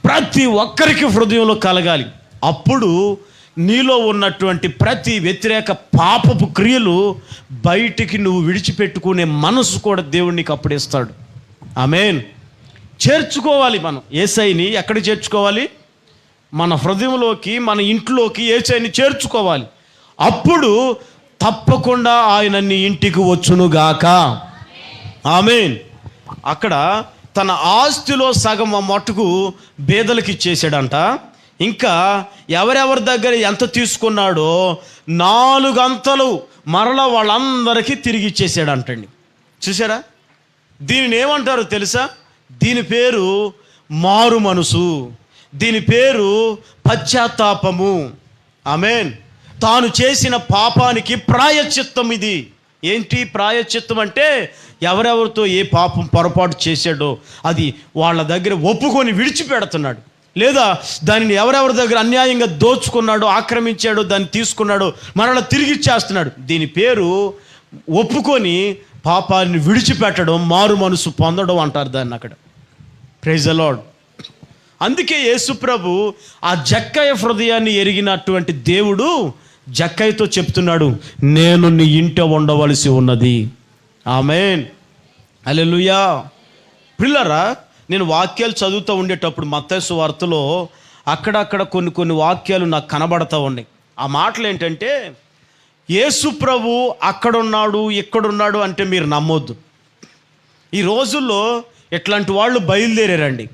ప్రతి ఒక్కరికి హృదయంలో కలగాలి. అప్పుడు నీలో ఉన్నటువంటి ప్రతి వ్యతిరేక పాపపు క్రియలు బయటికి నువ్వు విడిచిపెట్టుకునే మనసు కూడా దేవుడు నీకు అప్పుడు ఇస్తాడు. ఆమేన్. చేర్చుకోవాలి మనం యేసయ్యని. ఎక్కడ చేర్చుకోవాలి? మన హృదయంలోకి, మన ఇంట్లోకి యేసయ్యని చేర్చుకోవాలి. అప్పుడు తప్పకుండా ఆయన నీ ఇంటికి వచ్చునుగాక. ఆమేన్. అక్కడ తన ఆస్తిలో సగం మట్టుకు బేదలకు ఇచ్చేసాడంట. ఇంకా ఎవరెవరి దగ్గర ఎంత తీసుకున్నాడో 4 అంతలు మరలా వాళ్ళందరికీ తిరిగి ఇచ్చేసాడంటండి. చూసారా? దీనిని ఏమంటారో తెలుసా? దీని పేరు మారు మనసు, దీని పేరు పశ్చాత్తాపము. ఆమేన్. తాను చేసిన పాపానికి ప్రాయశ్చిత్తం ఇది. ఏంటి ప్రాయశ్చిత్తం అంటే? ఎవరెవరితో ఏ పాపం పొరపాటు చేశాడో అది వాళ్ళ దగ్గర ఒప్పుకొని విడిచిపెడుతున్నాడు. లేదా దానిని ఎవరెవరి దగ్గర అన్యాయంగా దోచుకున్నాడో, ఆక్రమించాడో, దాన్ని తీసుకున్నాడో మరలా తిరిగి ఇచ్చేస్తున్నాడు. దీని పేరు ఒప్పుకొని పాపాన్ని విడిచిపెట్టడం, మారు మనసు పొందడం అంటారు దాన్ని అక్కడ. Praise the Lord. అందుకే యేసు ప్రభు ఆ జక్కయ్య హృదయాన్ని ఎరిగినటువంటి దేవుడు జక్కయ్యతో చెప్తున్నాడు, నేను నీ ఇంట ఉండవలసి ఉన్నది. ఆమేన్. హల్లెలూయా. పిల్లరా, నేను వాక్యాలు చదువుతూ ఉండేటప్పుడు మత్తయి సువార్తలో అక్కడక్కడ కొన్ని వాక్యాలు నాకు కనబడతా ఉన్నాయి. ఆ మాటలు ఏంటంటే, యేసు ప్రభు అక్కడున్నాడు, ఇక్కడున్నాడు అంటే మీరు నమ్మొద్దు. ఈ రోజుల్లో ఇట్లాంటి వాళ్ళు బయలుదేరారండి.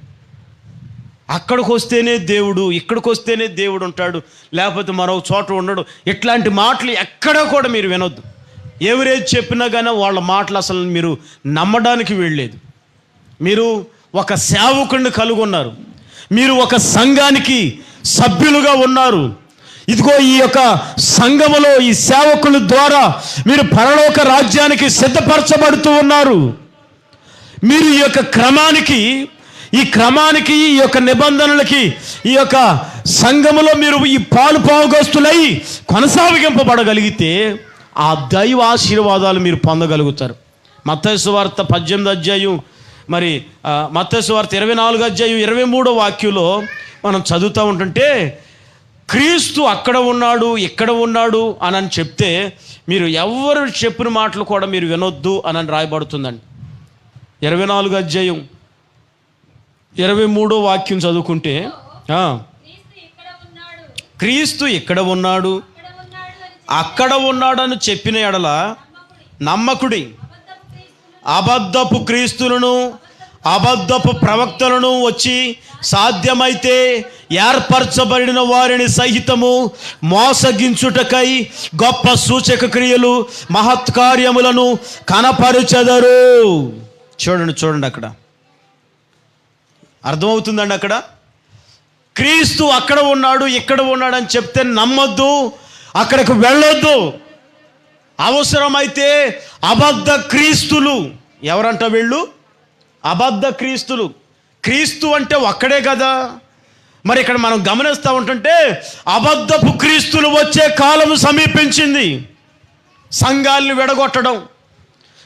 అక్కడికి వస్తేనే దేవుడు, ఇక్కడికి వస్తేనే దేవుడు ఉంటాడు, లేకపోతే మరో చోట ఉండడు. ఇట్లాంటి మాటలు ఎక్కడా కూడా మీరు వినొద్దు. ఎవరేది చెప్పినా కానీ వాళ్ళ మాటలు అసలు మీరు నమ్మడానికి వెళ్ళలేదు. మీరు ఒక సేవకుడిని కలిగి ఉన్నారు, మీరు ఒక సంఘానికి సభ్యులుగా ఉన్నారు. ఇదిగో ఈ యొక్క సంఘములో ఈ సేవకుల ద్వారా మీరు పరలోక రాజ్యానికి సిద్ధపరచబడుతూ ఉన్నారు. మీరు ఈ యొక్క క్రమానికి, ఈ యొక్క నిబంధనలకి, ఈ యొక్క సంఘములో మీరు ఈ పాలు పావుగస్తులై కొనసాగింపబడగలిగితే ఆ దైవ ఆశీర్వాదాలు మీరు పొందగలుగుతారు. మత్తయి సువార్త 18వ అధ్యాయం, మరి మత్తయి సువార్త 24వ అధ్యాయం 23వ వాక్యంలో మనం చదువుతూ ఉంటుంటే, క్రీస్తు అక్కడ ఉన్నాడు, ఇక్కడ ఉన్నాడు అని చెప్తే మీరు ఎవరు చెప్పిన మాటలు కూడా మీరు వినొద్దు అని రాయబడుతుందండి. 24వ అధ్యాయం 23వ వాక్యం చదువుకుంటే, క్రీస్తు ఇక్కడ ఉన్నాడు, అక్కడ ఉన్నాడని చెప్పిన ఎడల నమ్మకుడి. అబద్ధపు క్రీస్తులను, అబద్ధపు ప్రవక్తలను వచ్చి సాధ్యమైతే ఏర్పరచబడిన వారిని సహితము మోసగించుటకై గొప్ప సూచక క్రియలు, మహత్కార్యములను కనపరుచెదరు. చూడండి అక్కడ అర్థమవుతుందండి. అక్కడ క్రీస్తు అక్కడ ఉన్నాడు, ఇక్కడ ఉన్నాడు అని చెప్తే నమ్మొద్దు, అక్కడికి వెళ్ళొద్దు. అవసరమైతే అబద్ధ క్రీస్తులు, ఎవరంట వీళ్ళు? అబద్ధ క్రీస్తులు. క్రీస్తు అంటే ఒక్కడే కదా. మరి ఇక్కడ మనం గమనిస్తూ ఉంటుంటే అబద్ధపు క్రీస్తులు వచ్చే కాలం సమీపించింది. సంఘాలను విడగొట్టడం,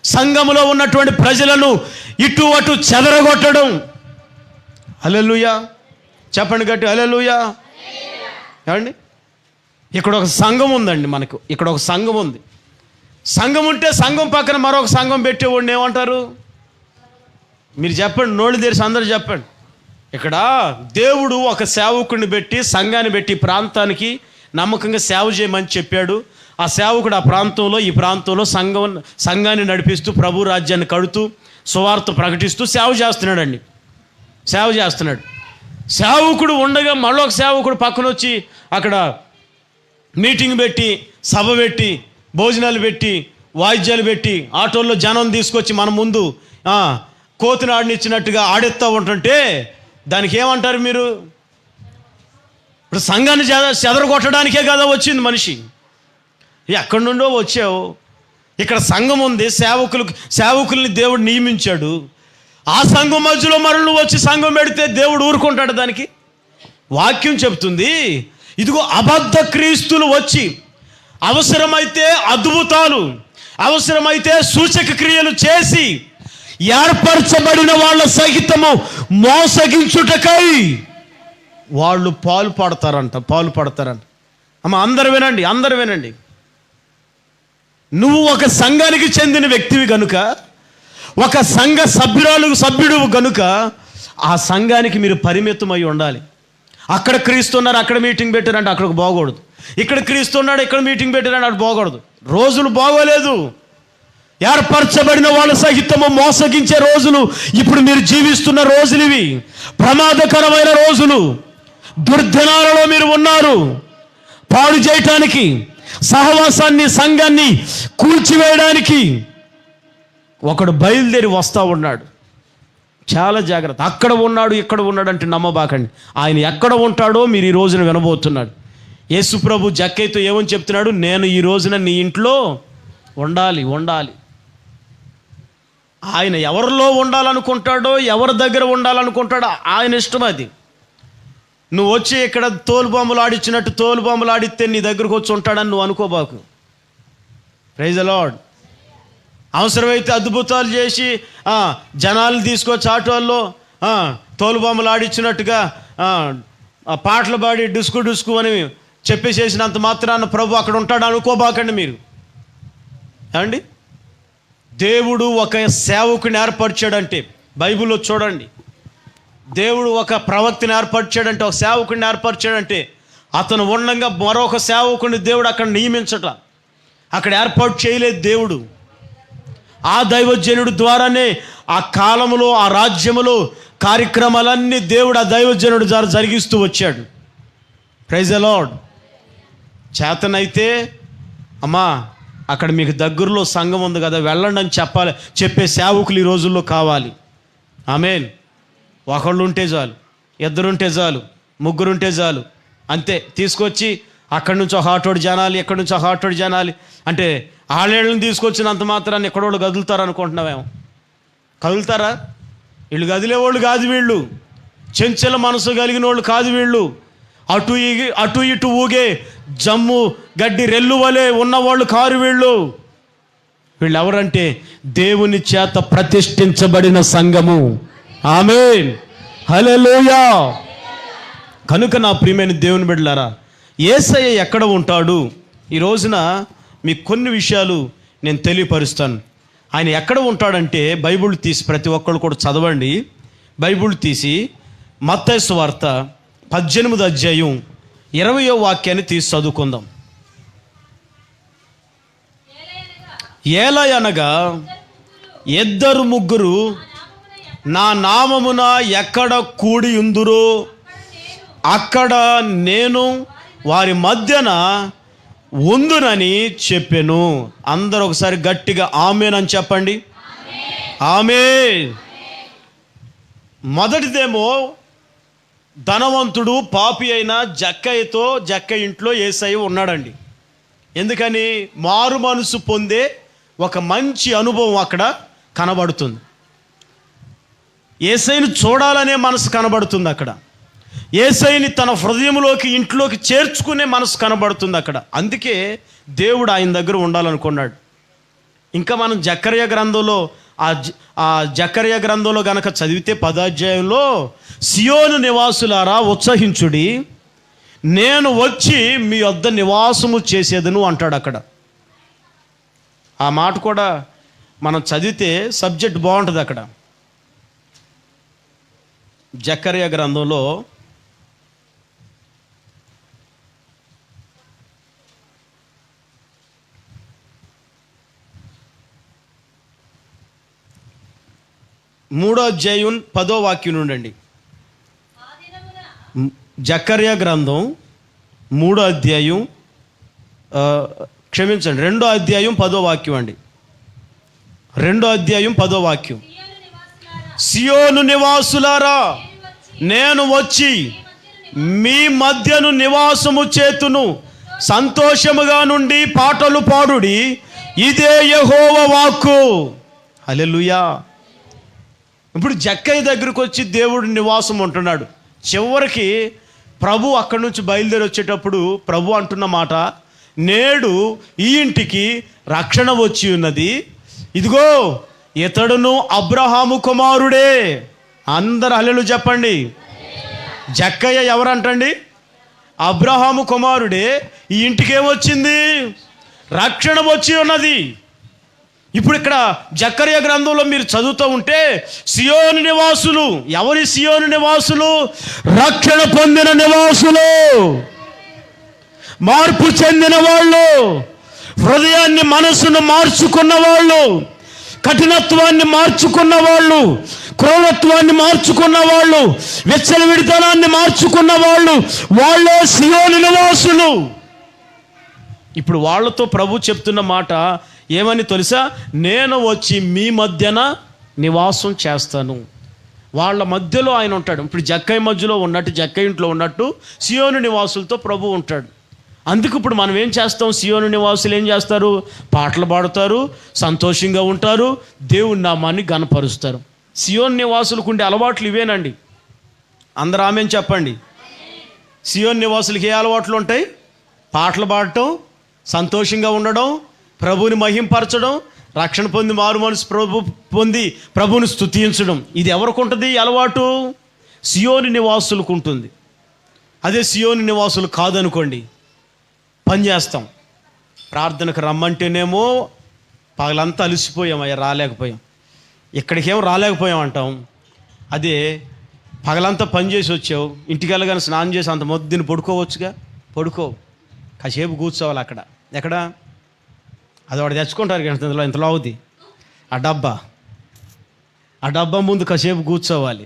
సంఘములో ఉన్నటువంటి ప్రజలను ఇటు అటు చెదరగొట్టడం. హల్లెలూయా. చెప్పండి గట్టి, హల్లెలూయా. ఏమండి, ఇక్కడ ఒక సంఘం ఉందండి. మనకు ఇక్కడ ఒక సంఘం ఉంది. సంఘం ఉంటే సంఘం పక్కన మరొక సంఘం పెట్టేవాడిని ఏమంటారు? మీరు చెప్పండి, నోళ్ళు తెరిచి అందరూ చెప్పండి. ఇక్కడ దేవుడు ఒక సేవకుడిని పెట్టి సంఘాన్ని పెట్టి ప్రాంతానికి నమ్మకంగా సేవ చేయమని చెప్పాడు. ఆ సేవకుడు ఆ ప్రాంతంలో ఈ ప్రాంతంలో సంఘాన్ని నడిపిస్తూ ప్రభు రాజ్యాన్ని కడుతూ సువార్త ప్రకటిస్తూ సేవ చేస్తున్నాడండి. సేవ చేస్తున్నాడు. సేవకుడు ఉండగా మళ్ళొక సేవకుడు పక్కన వచ్చి అక్కడ మీటింగ్ పెట్టి సభ పెట్టి భోజనాలు పెట్టి వాయిద్యాలు పెట్టి ఆటోల్లో జనం తీసుకొచ్చి మన ముందు కోతిని ఆడినిచ్చినట్టుగా ఆడెత్తా ఉంటుంటే దానికి ఏమంటారు మీరు? ఇప్పుడు సంఘాన్ని చెదరగొట్టడానికే కదా వచ్చింది మనిషి. ఎక్కడి నుండో వచ్చావు. ఇక్కడ సంఘం ఉంది, సేవకుల్ని దేవుడు నియమించాడు. ఆ సంఘం మధ్యలో మరలు వచ్చి సంఘం పెడితే దేవుడు ఊరుకుంటాడు? దానికి వాక్యం చెబుతుంది, ఇదిగో అబద్ధ క్రీస్తులు వచ్చి అవసరమైతే అద్భుతాలు, అవసరమైతే సూచక క్రియలు చేసి ఏర్పరచబడిన వాళ్ళ సహితము మోసగించుటకై వాళ్ళు పాలు పడతారంట. అమ్మ అందరు వినండి. నువ్వు ఒక సంఘానికి చెందిన వ్యక్తివి గనుక, ఒక సంఘ సభ్యుడు గనుక ఆ సంఘానికి మీరు పరిమితమై ఉండాలి. అక్కడ క్రీస్తున్నారు, అక్కడ మీటింగ్ పెట్టారంటే అక్కడికి పోకూడదు. ఇక్కడ క్రీస్తున్నాడు, ఇక్కడ మీటింగ్ పెట్టారంటే అక్కడ పోకూడదు. రోజులు బాగోలేదు. ఏర్పరచబడిన వాళ్ళ సహితము మోసగించే రోజులు ఇప్పుడు మీరు జీవిస్తున్న రోజులు ఇవి. ప్రమాదకరమైన రోజులు. దుర్దినాలలో మీరు ఉన్నారు. పాడు చేయటానికి, సహవాసాన్ని, సంఘాన్ని కూల్చివేయడానికి ఒకడు బయలుదేరి వస్తూ ఉన్నాడు. చాలా జాగ్రత్త. అక్కడ ఉన్నాడు, ఇక్కడ ఉన్నాడు అంటే నమ్మబాకండి. ఆయన ఎక్కడ ఉంటాడో మీరు ఈ రోజున వినబోతున్నాడు. యేసు ప్రభు జక్కయ్యతో ఏమని చెప్తున్నాడు? నేను ఈ రోజున నీ ఇంట్లో ఉండాలి. ఆయన ఎవరిలో ఉండాలనుకుంటాడో, ఎవరి దగ్గర ఉండాలనుకుంటాడో ఆయన ఇష్టం అది. నువ్వు వచ్చి ఇక్కడ తోలుబొమ్మలు ఆడిచ్చినట్టు తోలుబొమ్మలు ఆడిస్తే నీ దగ్గరకు వచ్చి ఉంటాడని నువ్వు అనుకోబాకు. Praise the lord. అవసరమైతే అద్భుతాలు చేసి జనాలు తీసుకొచ్చి ఆటోల్లో తోలుబొమ్మలు ఆడిచ్చినట్టుగా పాటలు పాడి డుస్కు అని చెప్పేసేసినంత మాత్రాన ప్రభు అక్కడ ఉంటాడు అనుకోబాకండి మీరు. ఏమండి? దేవుడు ఒక సేవకుని ఏర్పరిచాడంటే బైబిల్లో చూడండి. దేవుడు ఒక ప్రవక్తని ఏర్పరిచాడంటే, ఒక సేవకుని ఏర్పరిచాడంటే అతను ఉండంగా మరొక సేవకుని దేవుడు అక్కడ నియమించట, అక్కడ ఏర్పాటు చేయలేదు దేవుడు. ఆ దైవజనుడు ద్వారానే ఆ కాలములో, ఆ రాజ్యములో కార్యక్రమాలన్నీ దేవుడు ఆ దైవజనుడు ద్వారా జరిగిస్తూ వచ్చాడు. Praise the Lord. చేతనైతే అమ్మా అక్కడ మీకు దగ్గరలో సంఘం ఉంది కదా, వెళ్ళండి అని చెప్పే సేవకులు ఈ రోజుల్లో కావాలి. ఆమేన్. ఒకళ్ళు ఉంటే చాలు, ఇద్దరుంటే చాలు, ముగ్గురుంటే చాలు, అంతే. తీసుకొచ్చి అక్కడి నుంచి ఒక ఆటోడు జనాలి, ఎక్కడి నుంచి ఒక ఆటోడు జనాలి అంటే ఆళ్ళని తీసుకొచ్చినంత మాత్రాన్ని ఎక్కడోళ్ళు కదులుతారు అనుకుంటున్నావేమో. కదులుతారా? వీళ్ళు కదిలేవాళ్ళు కాదు. వీళ్ళు చెంచల మనసు కలిగిన వాళ్ళు కాదు. వీళ్ళు అటు ఇటు ఊగే జమ్ము గడ్డి రెల్లు వలె ఉన్నవాళ్ళు కారు. వీళ్ళు ఎవరంటే దేవుని చేత ప్రతిష్ఠించబడిన సంఘము. ఆమేన్. హల్లెలూయా. కనుక నా ప్రియమైన దేవుని బిడ్డలారా, యేసయ్య ఎక్కడ ఉంటాడు? ఈ రోజున మీకు కొన్ని విషయాలు నేను తెలియపరుస్తాను. ఆయన ఎక్కడ ఉంటాడంటే బైబిల్ తీసి ప్రతి ఒక్కళ్ళు కూడా చదవండి. బైబిల్ తీసి మత్తయి సువార్త 18వ అధ్యాయం 20వ వాక్యాన్ని తీసి చదువుకుందాం. ఏలయనగా ఇద్దరు ముగ్గురు నా నామమున ఎక్కడ కూడి ఉందురో అక్కడ నేను వారి మధ్యన ఉందునని చెప్పెను. అందరూ ఒకసారి గట్టిగా ఆమేన్ అని చెప్పండి. ఆమేన్. మొదటిదేమో ధనవంతుడు పాపి అయిన జక్కయ్య ఇంట్లో యేసయ్య ఉన్నాడండి. ఎందుకని? మారు మనసు పొందే ఒక మంచి అనుభవం అక్కడ కనబడుతుంది. యేసయ్యను చూడాలనే మనసు కనబడుతుంది అక్కడ. యేసయ్యని తన హృదయంలోకి, ఇంట్లోకి చేర్చుకునే మనసు కనబడుతుంది అక్కడ. అందుకే దేవుడు ఆయన దగ్గర ఉండాలనుకున్నాడు. ఇంకా మనం జకర్యా గ్రంథంలో గనక చదివితే 10వ అధ్యాయంలో సియోను నివాసులారా ఉత్సహించుడి, నేను వచ్చి మీ వద్ద నివాసము చేసేదను అంటాడు అక్కడ. ఆ మాట కూడా మనం చదివితే సబ్జెక్ట్ బాగుంటుంది అక్కడ. జకర్యా గ్రంథంలో మూడో అధ్యాయం 10వ వాక్యం నుండి. జకర్యా గ్రంథం 3వ అధ్యాయం క్షమించండి 2వ అధ్యాయం 10వ వాక్యం అండి. 2వ అధ్యాయం 10వ వాక్యం. సియోను నివాసులారా, నేను వచ్చి మీ మధ్యను నివాసము చేతును, సంతోషముగా నుండి పాటలు పాడుడి, ఇదే యెహోవా వాక్కు. హల్లెలూయా. ఇప్పుడు జక్కయ్య దగ్గరకు వచ్చి దేవుడు నివాసం ఉంటున్నాడు. చివరికి ప్రభు అక్కడి నుంచి బయలుదేరి వచ్చేటప్పుడు ప్రభు అంటున్న మాట, నేడు ఈ ఇంటికి రక్షణ వచ్చి ఉన్నది, ఇదిగో ఇతడును అబ్రహాము కుమారుడే. అందరు హల్లెలూయా చెప్పండి. జక్కయ్య ఎవరంటండి? అబ్రహాము కుమారుడే. ఈ ఇంటికి ఏమొచ్చింది? రక్షణ వచ్చి ఉన్నది. ఇప్పుడు ఇక్కడ జకర్యా గ్రంథంలో మీరు చదువుతూ ఉంటే సియోను నివాసులు, ఎవరి సియోను నివాసులు? రక్షణ పొందిన నివాసులు, మార్పు చెందిన వాళ్ళు, హృదయాన్ని మనసును మార్చుకున్న వాళ్ళు, కఠినత్వాన్ని మార్చుకున్న వాళ్ళు, క్రూరత్వాన్ని మార్చుకున్న వాళ్ళు, విచ్చలవిడితనాన్ని మార్చుకున్న వాళ్ళు, వాళ్ళే సియోను నివాసులు. ఇప్పుడు వాళ్ళతో ప్రభు చెప్తున్న మాట ఏమని తెలుసా? నేను వచ్చి మీ మధ్యన నివాసం చేస్తాను. వాళ్ళ మధ్యలో ఆయన ఉంటాడు. ఇప్పుడు జక్కయ్య మధ్యలో ఉన్నట్టు, జక్కయ్య ఇంట్లో ఉన్నట్టు సియోను నివాసులతో ప్రభు ఉంటాడు. అందుకు ఇప్పుడు మనం ఏం చేస్తాం? సియోను నివాసులు ఏం చేస్తారు? పాటలు పాడుతారు, సంతోషంగా ఉంటారు, దేవుని నామాన్ని ఘనపరుస్తారు. సియోను నివాసులకు ఉండే అలవాట్లు ఇవేనండి. అందరూ ఆమేన్ చెప్పండి. సియోను నివాసులకి ఏ అలవాట్లు ఉంటాయి? పాటలు పాడటం, సంతోషంగా ఉండడం, ప్రభువుని మహింపరచడం, రక్షణ పొంది మారు మనసు పొంది ప్రభువుని స్తుతించడం. ఇది ఎవరికి ఉంటుంది అలవాటు? సియోను నివాసులకు ఉంటుంది. అదే సియోను నివాసులు కాదనుకోండి, పని చేస్తాం. ప్రార్థనకు రమ్మంటేనేమో పగలంతా అలసిపోయాం, అయ్యా రాలేకపోయాం, ఇక్కడికేమో రాలేకపోయాం అంటాం. అదే పగలంతా పని చేసి వచ్చావు, ఇంటికి వెళ్ళగానే స్నానం చేసి అంత మొద్దుని పడుకోవచ్చుగా. పడుకో, కాసేపు కూర్చోవాలి అక్కడ. ఎక్కడ? అది వాడు తెచ్చుకుంటారు కదా, ఇంతలో అవుద్ది ఆ డబ్బా ముందు కాసేపు కూర్చోవాలి.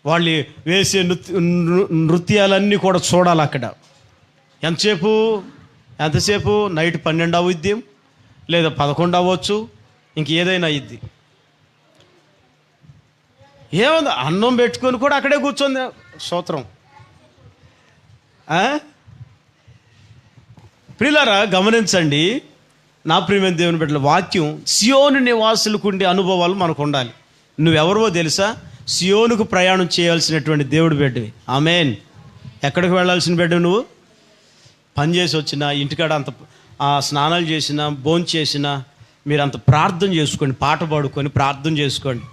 వాళ్ళు వేసే నృత్యాలన్నీ కూడా చూడాలి అక్కడ. ఎంతసేపు? నైట్ 12 అవుద్ది, లేదా 11 అవ్వచ్చు, ఇంక ఏదైనా అయ్యిద్ది. ఏముంది, అన్నం పెట్టుకొని కూడా అక్కడే కూర్చొని స్తోత్రం. ప్రియులారా గమనించండి, నా ప్రియమైన దేవుని బిడ్డల వాక్యం సియోను నివాసులకు ఉండే అనుభవాలు మనకు ఉండాలి. నువ్వెవరో తెలుసా? సియోనుకు ప్రయాణం చేయాల్సినటువంటి దేవుడి బిడ్డవి. ఆమేన్. ఎక్కడికి వెళ్ళాల్సిన బిడ్డవి నువ్వు? పని చేసి వచ్చినా, ఇంటికాడ అంత స్నానాలు చేసినా, భోంచేసినా చేసినా, మీరు అంత ప్రార్థన చేసుకోండి, పాట పాడుకొని ప్రార్థన చేసుకోండి.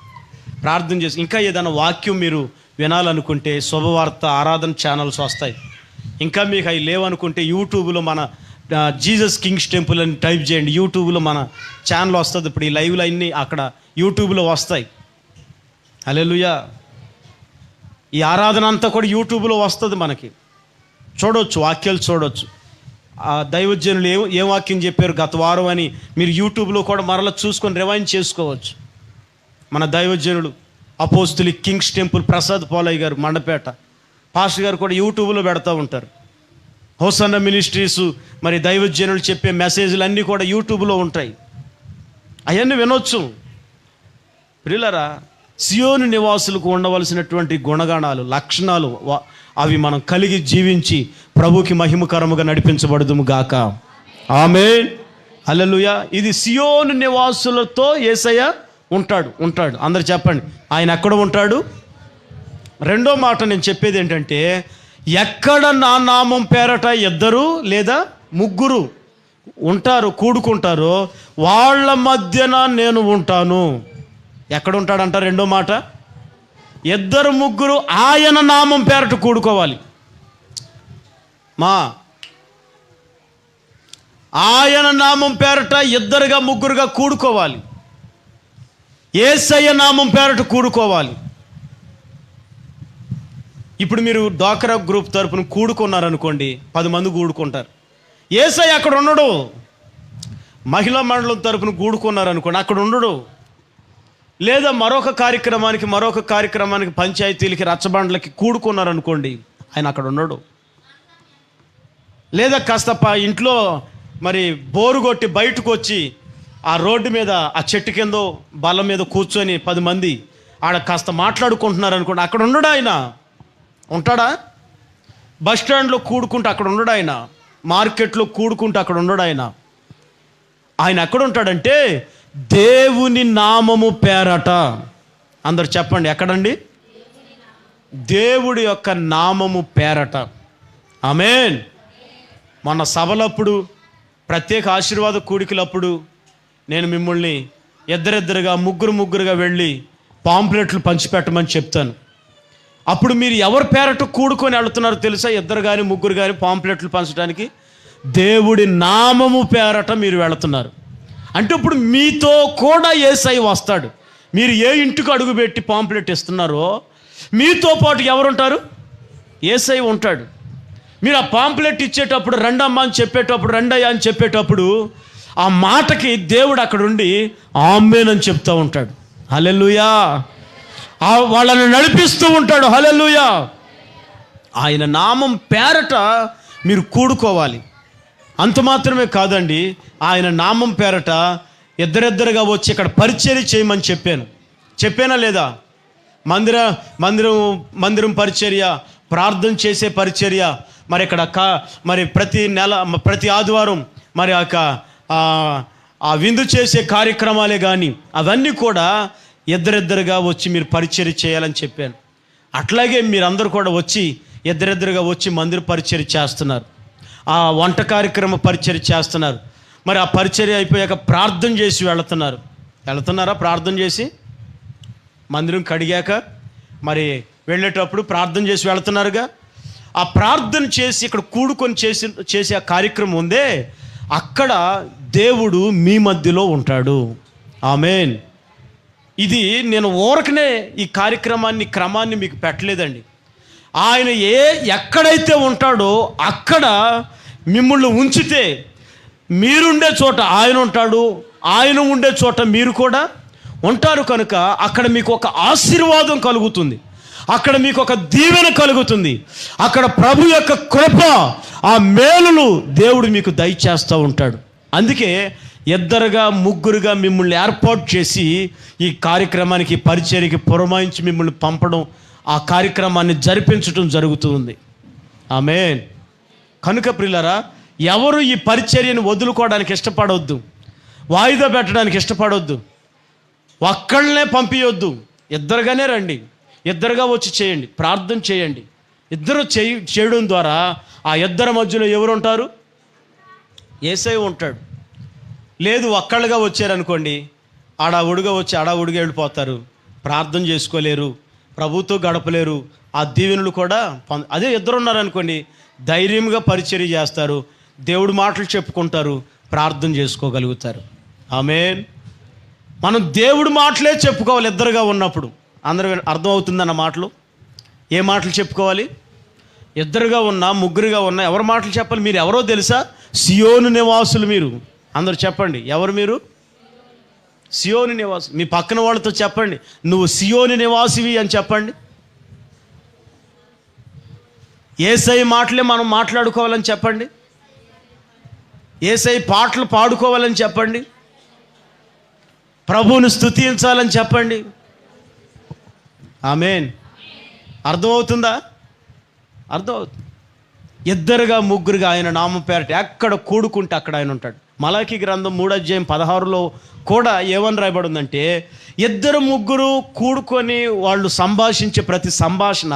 ప్రార్థన చేసి ఇంకా ఏదైనా వాక్యం మీరు వినాలనుకుంటే శుభవార్త ఆరాధన ఛానల్స్ వస్తాయి. ఇంకా మీకు అవి లేవనుకుంటే యూట్యూబ్లో మన జీసస్ కింగ్స్ టెంపుల్ అని టైప్ చేయండి. యూట్యూబ్లో మన ఛానల్ వస్తుంది. ఇప్పుడు ఈ లైవ్లు అన్నీ అక్కడ యూట్యూబ్లో వస్తాయి. హల్లెలూయా. ఈ ఆరాధన అంతా కూడా యూట్యూబ్లో వస్తుంది, మనకి చూడవచ్చు, వాక్యాలు చూడవచ్చు. ఆ దైవజనులు ఏం వాక్యం చెప్పారు గత వారం అని మీరు యూట్యూబ్లో కూడా మరలా చూసుకొని రివైండ్ చేసుకోవచ్చు. మన దైవజనులు అపోస్తులి కింగ్స్ టెంపుల్ ప్రసాద్ పోలయ్య గారు మండపేట పాస్టర్ గారు కూడా యూట్యూబ్లో పెడతా ఉంటారు. హోసన్న మినిస్ట్రీస్ మరి దైవజనులు చెప్పే మెసేజ్లు అన్నీ కూడా యూట్యూబ్లో ఉంటాయి. అవన్నీ వినొచ్చు. ప్రియులారా, సియోను నివాసులకు ఉండవలసినటువంటి గుణగణాలు, లక్షణాలు అవి మనం కలిగి జీవించి ప్రభుకి మహిమకరముగా నడిపించబడుదుము గాక. ఆమేన్. హల్లెలూయా. ఇది సియోను నివాసులతో యేసయ్య ఉంటాడు. అందరు చెప్పండి, ఆయన ఎక్కడ ఉంటాడు? రెండో మాట నేను చెప్పేది ఏంటంటే, ఎక్కడ నా నామం పేరట 2 లేదా 3 ఉంటారు, కూడుకుంటారో వాళ్ళ మధ్యన నేను ఉంటాను. ఎక్కడ ఉంటాడంట? రెండో మాట, 2, 3 ఆయన నామం పేరట కూడుకోవాలి. ఆయన నామం పేరట 2గా 3గా కూడుకోవాలి. యేసయ్య నామం పేరట కూడుకోవాలి. ఇప్పుడు మీరు డ్వాక్రా గ్రూప్ తరపున కూడుకున్నారనుకోండి, 10 మంది కూడుకుంటారు. యేసయ్య అక్కడ ఉండడు. మహిళా మండలం తరపున కూడుకున్నారనుకోండి, అక్కడ ఉండడు. లేదా మరొక కార్యక్రమానికి పంచాయతీలకి రచ్చబండలకి కూడుకున్నారనుకోండి, ఆయన అక్కడ ఉండడు. లేదా కాస్త ఇంట్లో మరి బోరు కొట్టి బయటకు వచ్చి ఆ రోడ్డు మీద ఆ చెట్టు కింద బల్ల మీద కూర్చొని 10 మంది ఆడ కాస్త మాట్లాడుకుంటున్నారు అనుకోండి, అక్కడ ఉండడు ఆయన. ఉంటాడా? బస్ స్టాండ్లో కూడుకుంటూ అక్కడ ఉండడు ఆయన. మార్కెట్లో కూడుకుంటూ అక్కడ ఉండడు ఆయన. ఆయన ఎక్కడ ఉంటాడంటే దేవుని నామము పేరట. అందరు చెప్పండి, ఎక్కడండి? దేవుడి యొక్క నామము పేరట. ఆమేన్. మన సభలప్పుడు, ప్రత్యేక ఆశీర్వాద కూడికలప్పుడు నేను మిమ్మల్ని ఇద్దరిద్దరుగా ముగ్గురుగా వెళ్ళి పాంప్లెట్లు పంచిపెట్టమని చెప్తాను. అప్పుడు మీరు ఎవరి పేరట కూడుకొని వెళుతున్నారో తెలుసా? 2 కానీ 3 కానీ పాంప్లెట్లు పంచడానికి దేవుడి నామము పేరట మీరు వెళుతున్నారు. అంటే ఇప్పుడు మీతో కూడా యేసయ్య వస్తాడు. మీరు ఏ ఇంటికి అడుగుపెట్టి పాంప్లెట్ ఇస్తున్నారో మీతో పాటు ఎవరుంటారు? యేసయ్య ఉంటాడు. మీరు ఆ పాంప్లెట్ ఇచ్చేటప్పుడు రండమ్మ అని చెప్పేటప్పుడు, రండయ్య అని చెప్పేటప్పుడు ఆ మాటకి దేవుడు అక్కడ ఉండి ఆమేన్ అని చెప్తూ ఉంటాడు. హల్లెలూయా. వాళ్ళని నడిపిస్తూ ఉంటాడు. హల్లెలూయా. ఆయన నామం పేరట మీరు కూడుకోవాలి. అంత మాత్రమే కాదండి, ఆయన నామం పేరట ఇద్దరిద్దరుగా వచ్చి ఇక్కడ పరిచర్య చేయమని చెప్పానా లేదా? మందిరం పరిచర్య, ప్రార్థన చేసే పరిచర్య, మరి ఇక్కడ మరి ప్రతి ఆదివారం మరి ఆ విందు చేసే కార్యక్రమాలే కానీ అవన్నీ కూడా ఇద్దరిద్దరుగా వచ్చి మీరు పరిచర్య చేయాలని చెప్పాను. అట్లాగే మీరందరూ కూడా వచ్చి ఇద్దరిద్దరుగా వచ్చి మందిర పరిచర్య చేస్తున్నారు. ఆ వంట కార్యక్రమ పరిచర్య చేస్తున్నారు. మరి ఆ పరిచర్య అయిపోయాక ప్రార్థన చేసి వెళుతున్నారా? ప్రార్థన చేసి మందిరం కడిగాక మరి వెళ్ళేటప్పుడు ప్రార్థన చేసి వెళుతున్నారుగా. ఆ ప్రార్థన చేసి ఇక్కడ కూడుకొని చేసే ఆ కార్యక్రమం ఉందే, అక్కడ దేవుడు మీ మధ్యలో ఉంటాడు. ఆమేన్. ఇది నేను ఊరకనే ఈ క్రమాన్ని మీకు పెట్టలేదండి. ఆయన ఎక్కడైతే ఉంటాడో అక్కడ మిమ్మల్ని ఉంచితే మీరుండే చోట ఆయన ఉంటాడు, ఆయన ఉండే చోట మీరు కూడా ఉంటారు. కనుక అక్కడ మీకు ఒక ఆశీర్వాదం కలుగుతుంది, అక్కడ మీకు ఒక దీవెన కలుగుతుంది, అక్కడ ప్రభు యొక్క కృప, ఆ మేలులు దేవుడు మీకు దయచేస్తూ ఉంటాడు. అందుకే ఇద్దరుగా ముగ్గురుగా మిమ్మల్ని ఏర్పాటు చేసి ఈ కార్యక్రమానికి పరిచర్యకి పురమాయించి మిమ్మల్ని పంపడం, ఆ కార్యక్రమాన్ని జరిపించడం జరుగుతుంది. ఆమేన్. కనుక ప్రియులారా, ఎవరు ఈ పరిచర్యను వదులుకోవడానికి ఇష్టపడవద్దు, వాయిదా పెట్టడానికి ఇష్టపడవద్దు, ఒక్కళ్ళనే పంపించొద్దు. ఇద్దరుగానే రండి, ఇద్దరుగా వచ్చి చేయండి, ప్రార్థన చేయండి. ఇద్దరు చేయడం ద్వారా ఆ ఇద్దరి మధ్యలో ఎవరు ఉంటారు? యేసయ్య ఉంటాడు. లేదు ఒక్కళ్ళుగా వచ్చారనుకోండి, ఆడావుడిగా వచ్చి ఆడావుడిగా వెళ్ళిపోతారు, ప్రార్థన చేసుకోలేరు, ప్రభుతో గడపలేరు, ఆ దీవెనలు కూడా అదే ఇద్దరు ఉన్నారనుకోండి, ధైర్యంగా పరిచర్య చేస్తారు, దేవుడి మాటలు చెప్పుకుంటారు, ప్రార్థన చేసుకోగలుగుతారు. ఆమేన్. మనం దేవుడి మాటలే చెప్పుకోవాలి ఇద్దరుగా ఉన్నప్పుడు. అందరూ అర్థమవుతుందన్న మాటలు. ఏ మాటలు చెప్పుకోవాలి? ఇద్దరుగా ఉన్నా ముగ్గురుగా ఉన్నా ఎవరి మాటలు చెప్పాలి? మీరు ఎవరో తెలుసా? సియోను నివాసులు మీరు. అందరూ చెప్పండి, ఎవరు మీరు? సియోను నివాసు. మీ పక్కన వాళ్ళతో చెప్పండి, నువ్వు సియోను నివాసివి అని చెప్పండి. యేసయ్య మాటలే మనం మాట్లాడుకోవాలని చెప్పండి. యేసయ్య పాటలు పాడుకోవాలని చెప్పండి. ప్రభువుని స్తుతించాలని చెప్పండి. ఆమేన్. అర్థమవుతుందా? అర్థమవుతుంది. ఇద్దరుగా ముగ్గురుగా ఆయన నామం పేరట ఎక్కడ కూడుకుంటే అక్కడ ఆయన ఉంటాడు. మలాకీ గ్రంథం 3:16 కూడా ఏమని రాయబడి ఉందంటే, ఇద్దరు ముగ్గురు కూడుకొని వాళ్ళు సంభాషించే ప్రతి సంభాషణ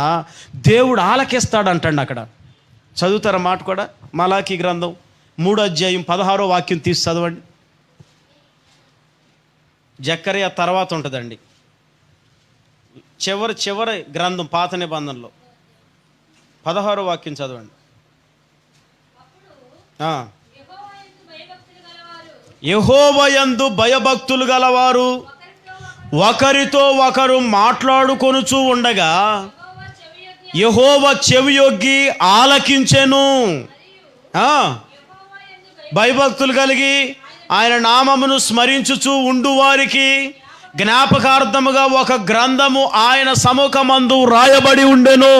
దేవుడు ఆలకిస్తాడంటండి. అక్కడ చదువుతారా మాట కూడా? మలాకీ గ్రంథం 3:16 తీసి చదవండి. జకర్యా తర్వాత ఉంటుందండి, చివరి గ్రంథం పాత నిబంధనలో 16 చదవండి. యెహోవాయందు భయభక్తులు గలవారు ఒకరితో ఒకరు మాట్లాడుకొనుచూ ఉండగా యెహోవా చెవియొగ్గి ఆలకించెను. భయభక్తులు కలిగి ఆయన నామమును స్మరించుచు ఉండు వారికి జ్ఞాపకార్థముగా ఒక గ్రంథము ఆయన సముఖమందు రాయబడి ఉండెను.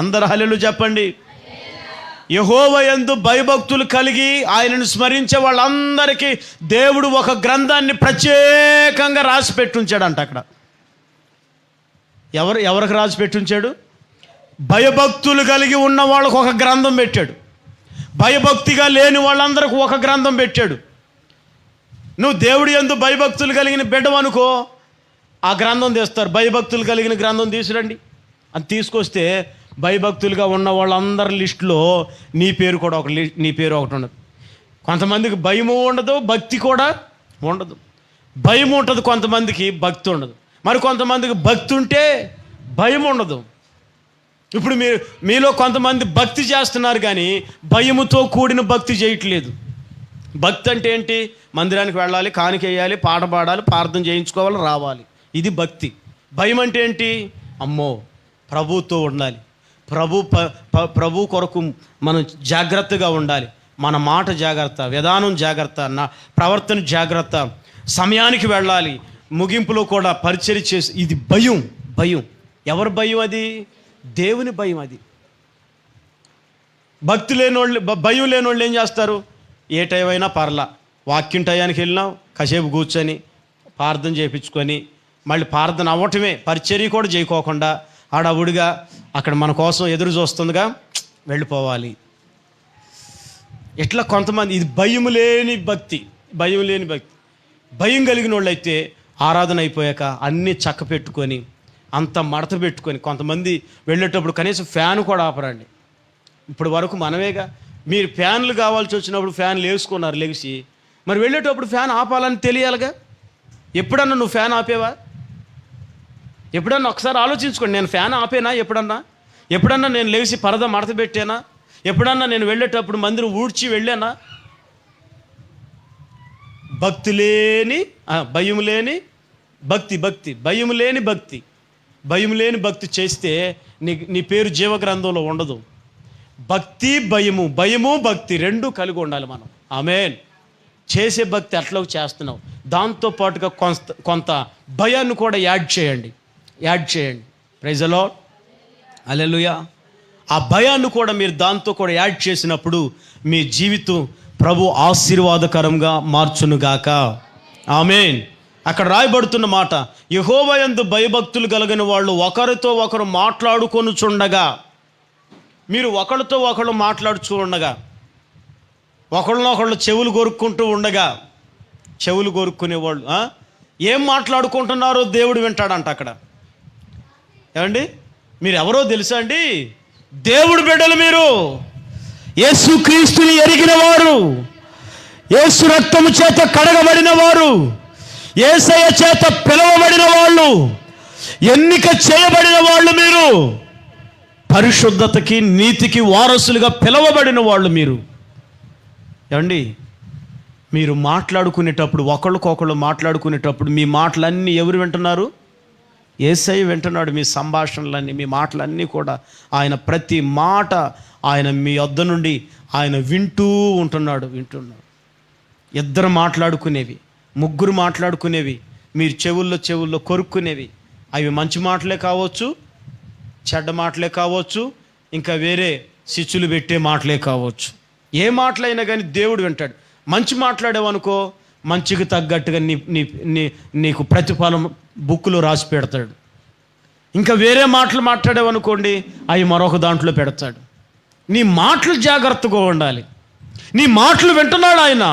అందరు హల్లెలూయా చెప్పండి. యెహోవా యందు భయభక్తులు కలిగి ఆయనను స్మరించే వాళ్ళందరికీ దేవుడు ఒక గ్రంథాన్ని ప్రత్యేకంగా రాసి పెట్టుంచాడంట. అక్కడ ఎవరికి రాసి పెట్టుంచాడు? భయభక్తులు కలిగి ఉన్న వాళ్ళకు ఒక గ్రంథం పెట్టాడు. భయభక్తిగా లేని వాళ్ళందరికీ ఒక గ్రంథం పెట్టాడు. నువ్వు దేవుడి యందు భయభక్తులు కలిగిన బిడ్డవనుకో, ఆ గ్రంథం తీస్తారు. భయభక్తులు కలిగిన గ్రంథం తీసురండి అని తీసుకొస్తే భయభక్తులుగా ఉన్న వాళ్ళందరి లిస్టులో నీ పేరు కూడా నీ పేరు ఒకటి ఉండదు. కొంతమందికి భయము ఉండదు, భక్తి కూడా ఉండదు. భయం ఉంటుంది కొంతమందికి, భక్తి ఉండదు. మరి కొంతమందికి భక్తి ఉంటే భయం ఉండదు. ఇప్పుడు మీలో కొంతమంది భక్తి చేస్తున్నారు కానీ భయముతో కూడిన భక్తి చేయట్లేదు. భక్తి అంటే ఏంటి? మందిరానికి వెళ్ళాలి, కానుక వేయాలి, పాట పాడాలి, ప్రార్థన చేయించుకోవాలి, రావాలి. ఇది భక్తి. భయం అంటే ఏంటి? అమ్మో ప్రభుతో ఉండాలి, ప్రభు కొరకు మనం జాగ్రత్తగా ఉండాలి, మన మాట జాగ్రత్త, విధానం జాగ్రత్త, నా ప్రవర్తన జాగ్రత్త, సమయానికి వెళ్ళాలి, ముగింపులో కూడా పరిచర్య చేసి. ఇది భయం. భయం ఎవరి భయం? అది దేవుని భయం. అది భక్తి లేనోళ్ళు, భయం లేనోళ్ళు ఏం చేస్తారు? ఏ టైం అయినా పర్లా, వాక్యం టయానికి వెళ్ళినాం, కాసేపు కూర్చొని ప్రార్థన చేయించుకొని మళ్ళీ ప్రార్థన అవ్వటమే, పరిచర్య కూడా చేయకోకుండా ఆడవుడిగా అక్కడ మన కోసం ఎదురు చూస్తుందిగా వెళ్ళిపోవాలి. ఇట్లా కొంతమంది, ఇది భయం లేని భక్తి. భయం లేని భక్తి. భయం కలిగిన వాళ్ళు అయితే ఆరాధన అయిపోయాక అన్నీ చక్క పెట్టుకొని అంత మడత పెట్టుకొని, కొంతమంది వెళ్ళేటప్పుడు కనీసం ఫ్యాన్ కూడా ఆపరండి. ఇప్పుడు వరకు మనమేగా, మీరు ఫ్యాన్లు కావాల్సి వచ్చినప్పుడు ఫ్యాన్లు వేసుకున్నారు లెగిసి, మరి వెళ్ళేటప్పుడు ఫ్యాన్ ఆపాలని తెలియాలిగా. ఎప్పుడన్నా నువ్వు ఫ్యాన్ ఆపేవా? ఎప్పుడన్నా ఒకసారి ఆలోచించుకోండి. నేను ఫ్యాన్ ఆపేనా? ఎప్పుడన్నా నేను లేచి పరద మడత పెట్టానా? ఎప్పుడన్నా నేను వెళ్ళేటప్పుడు మందిరం ఊడ్చి వెళ్ళానా? భక్తి లేని భయం లేని భక్తి. భయం లేని భక్తి. భయం లేని భక్తి చేస్తే నీ పేరు జీవగ్రంథంలో ఉండదు. భక్తి భయము, భయము భక్తి రెండూ కలిగి ఉండాలి మనం. ఆమేన్. చేసే భక్తి అట్లా చేస్తున్నావు, దాంతోపాటుగా కొంత భయాన్ని కూడా యాడ్ చేయండి. Praise the lord. హల్లెలూయా. ఆ భయాన్ని కూడా మీరు దాంతో కూడా యాడ్ చేసినప్పుడు మీ జీవితం ప్రభు ఆశీర్వాదకరంగా మార్చునుగాక. ఆమేన్. అక్కడ రాయబడుతున్న మాట, యెహోవా యందు భయభక్తులు కలిగిన వాళ్ళు ఒకరితో ఒకరు మాట్లాడుకొనుచుండగా. మీరు ఒకరితో ఒకరు మాట్లాడుచు ఒకళ్ళనొకళ్ళు చెవులు కొరుక్కుంటూ ఉండగా, చెవులు కొరుక్కునేవాళ్ళు ఏం మాట్లాడుకుంటున్నారో దేవుడు వింటాడంట. అక్కడ ఏమండి, మీరు ఎవరో తెలుసా అండి? దేవుడు బిడ్డలు. మీరు యేసు క్రీస్తుని ఎరిగిన వారు, యేసు రక్తము చేత కడగబడిన వారు, యేసయ్య చేత పిలువబడిన వాళ్ళు, ఎన్నిక చేయబడిన వాళ్ళు. మీరు పరిశుద్ధతకి నీతికి వారసులుగా పిలువబడిన వాళ్ళు. మీరు ఏమండి, మీరు మాట్లాడుకునేటప్పుడు, ఒకళ్ళకొకళ్ళు మాట్లాడుకునేటప్పుడు మీ మాటలన్నీ ఎవరు వింటున్నారు? యేసయ్య వింటున్నాడు. మీ సంభాషణలన్నీ, మీ మాటలన్నీ కూడా ఆయన ప్రతి మాట ఆయన మీ వద్ద నుండి ఆయన వింటూ ఉంటున్నాడు. ఇద్దరు మాట్లాడుకునేవి, ముగ్గురు మాట్లాడుకునేవి, మీరు చెవుల్లో కొరుక్కునేవి, అవి మంచి మాటలే కావచ్చు, చెడ్డ మాటలే కావచ్చు, ఇంకా వేరే శిచ్చులు పెట్టే మాటలే కావచ్చు. ఏ మాటలైనా కానీ దేవుడు వింటాడు. మంచి మాట్లాడేవనుకో, మంచికి తగ్గట్టుగా నీకు ప్రతిఫలం బుక్కులో రాసి పెడతాడు. ఇంకా వేరే మాటలు మాట్లాడేవనుకోండి, అవి మరొక దాంట్లో పెడతాడు. నీ మాటలు జాగ్రత్తగా ఉండాలి. నీ మాటలు వింటున్నాడు ఆయన.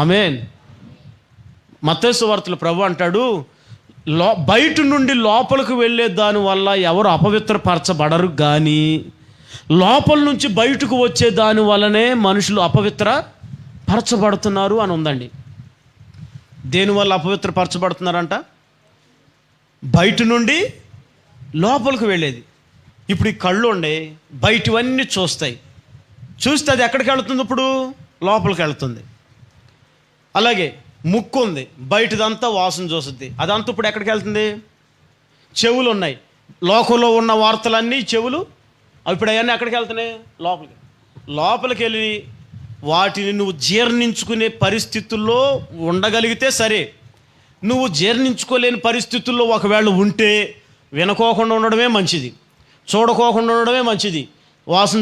ఆమేన్. మత్తయి సువార్తలో ప్రభు అంటాడు, బయట నుండి లోపలికి వెళ్ళే దానివల్ల ఎవరు అపవిత్రపరచబడరు, కానీ లోపల నుంచి బయటకు వచ్చే దాని వల్లనే మనుషులు అపవిత్రపరచబడుతున్నారు అని ఉందండి. దేనివల్ల అపవిత్రపరచబడుతున్నారంట? బయట నుండి లోపలికి వెళ్ళేది. ఇప్పుడు ఈ కళ్ళు ఉండే, బయటవన్నీ చూస్తాయి, చూస్తే అది ఎక్కడికి వెళుతుంది? ఇప్పుడు లోపలికి వెళుతుంది. అలాగే ముక్కు ఉంది, బయటదంతా వాసన చూస్తుంది, అదంతా ఇప్పుడు ఎక్కడికి వెళ్తుంది? చెవులు ఉన్నాయి, లోకంలో ఉన్న వార్తలన్నీ చెవులు ఇప్పుడు అవన్నీ ఎక్కడికి వెళ్తున్నాయి? లోపలికి వెళ్ళి వాటిని నువ్వు జీర్ణించుకునే పరిస్థితుల్లో ఉండగలిగితే సరే. నువ్వు జీర్ణించుకోలేని పరిస్థితుల్లో ఒకవేళ ఉంటే వినుకోకుండా ఉండడమే మంచిది, చూడకోకుండా ఉండడమే మంచిది, వాసన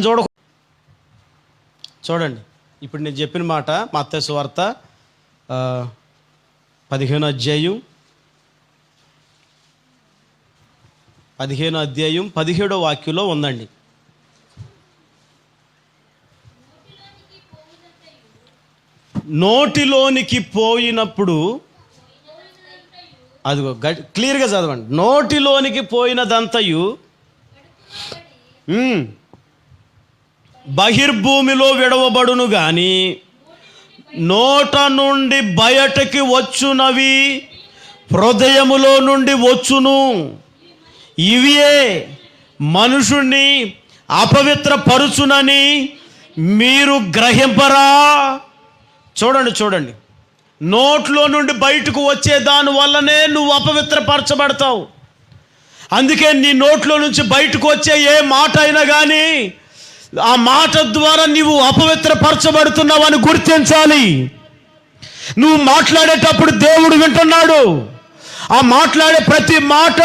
చూడండి. ఇప్పుడు నేను చెప్పిన మాట మత్తయి సువార్త 15వ అధ్యాయం 17వ వాక్యంలో ఉందండి. నోటిలోనికి పోయినప్పుడు, అదిగో క్లియర్గా చదవండి, నోటిలోనికి పోయినదంతయు బహిర్భూమిలో విడవబడును గాని నోట నుండి బయటకి వచ్చునవి హృదయములో నుండి వచ్చును. ఇవియే మనుషుణ్ణి అపవిత్రపరుచునని మీరు గ్రహింపరా? చూడండి, నోట్లో నుండి బయటకు వచ్చే దాని వల్లనే నువ్వు అపవిత్రపరచబడతావు. అందుకే నీ నోట్లో నుంచి బయటకు వచ్చే ఏ మాట అయినా కానీ ఆ మాట ద్వారా నీవు అపవిత్రపరచబడుతున్నావని గుర్తించాలి. నువ్వు మాట్లాడేటప్పుడు దేవుడు వింటున్నాడు, ఆ మాట్లాడే ప్రతి మాట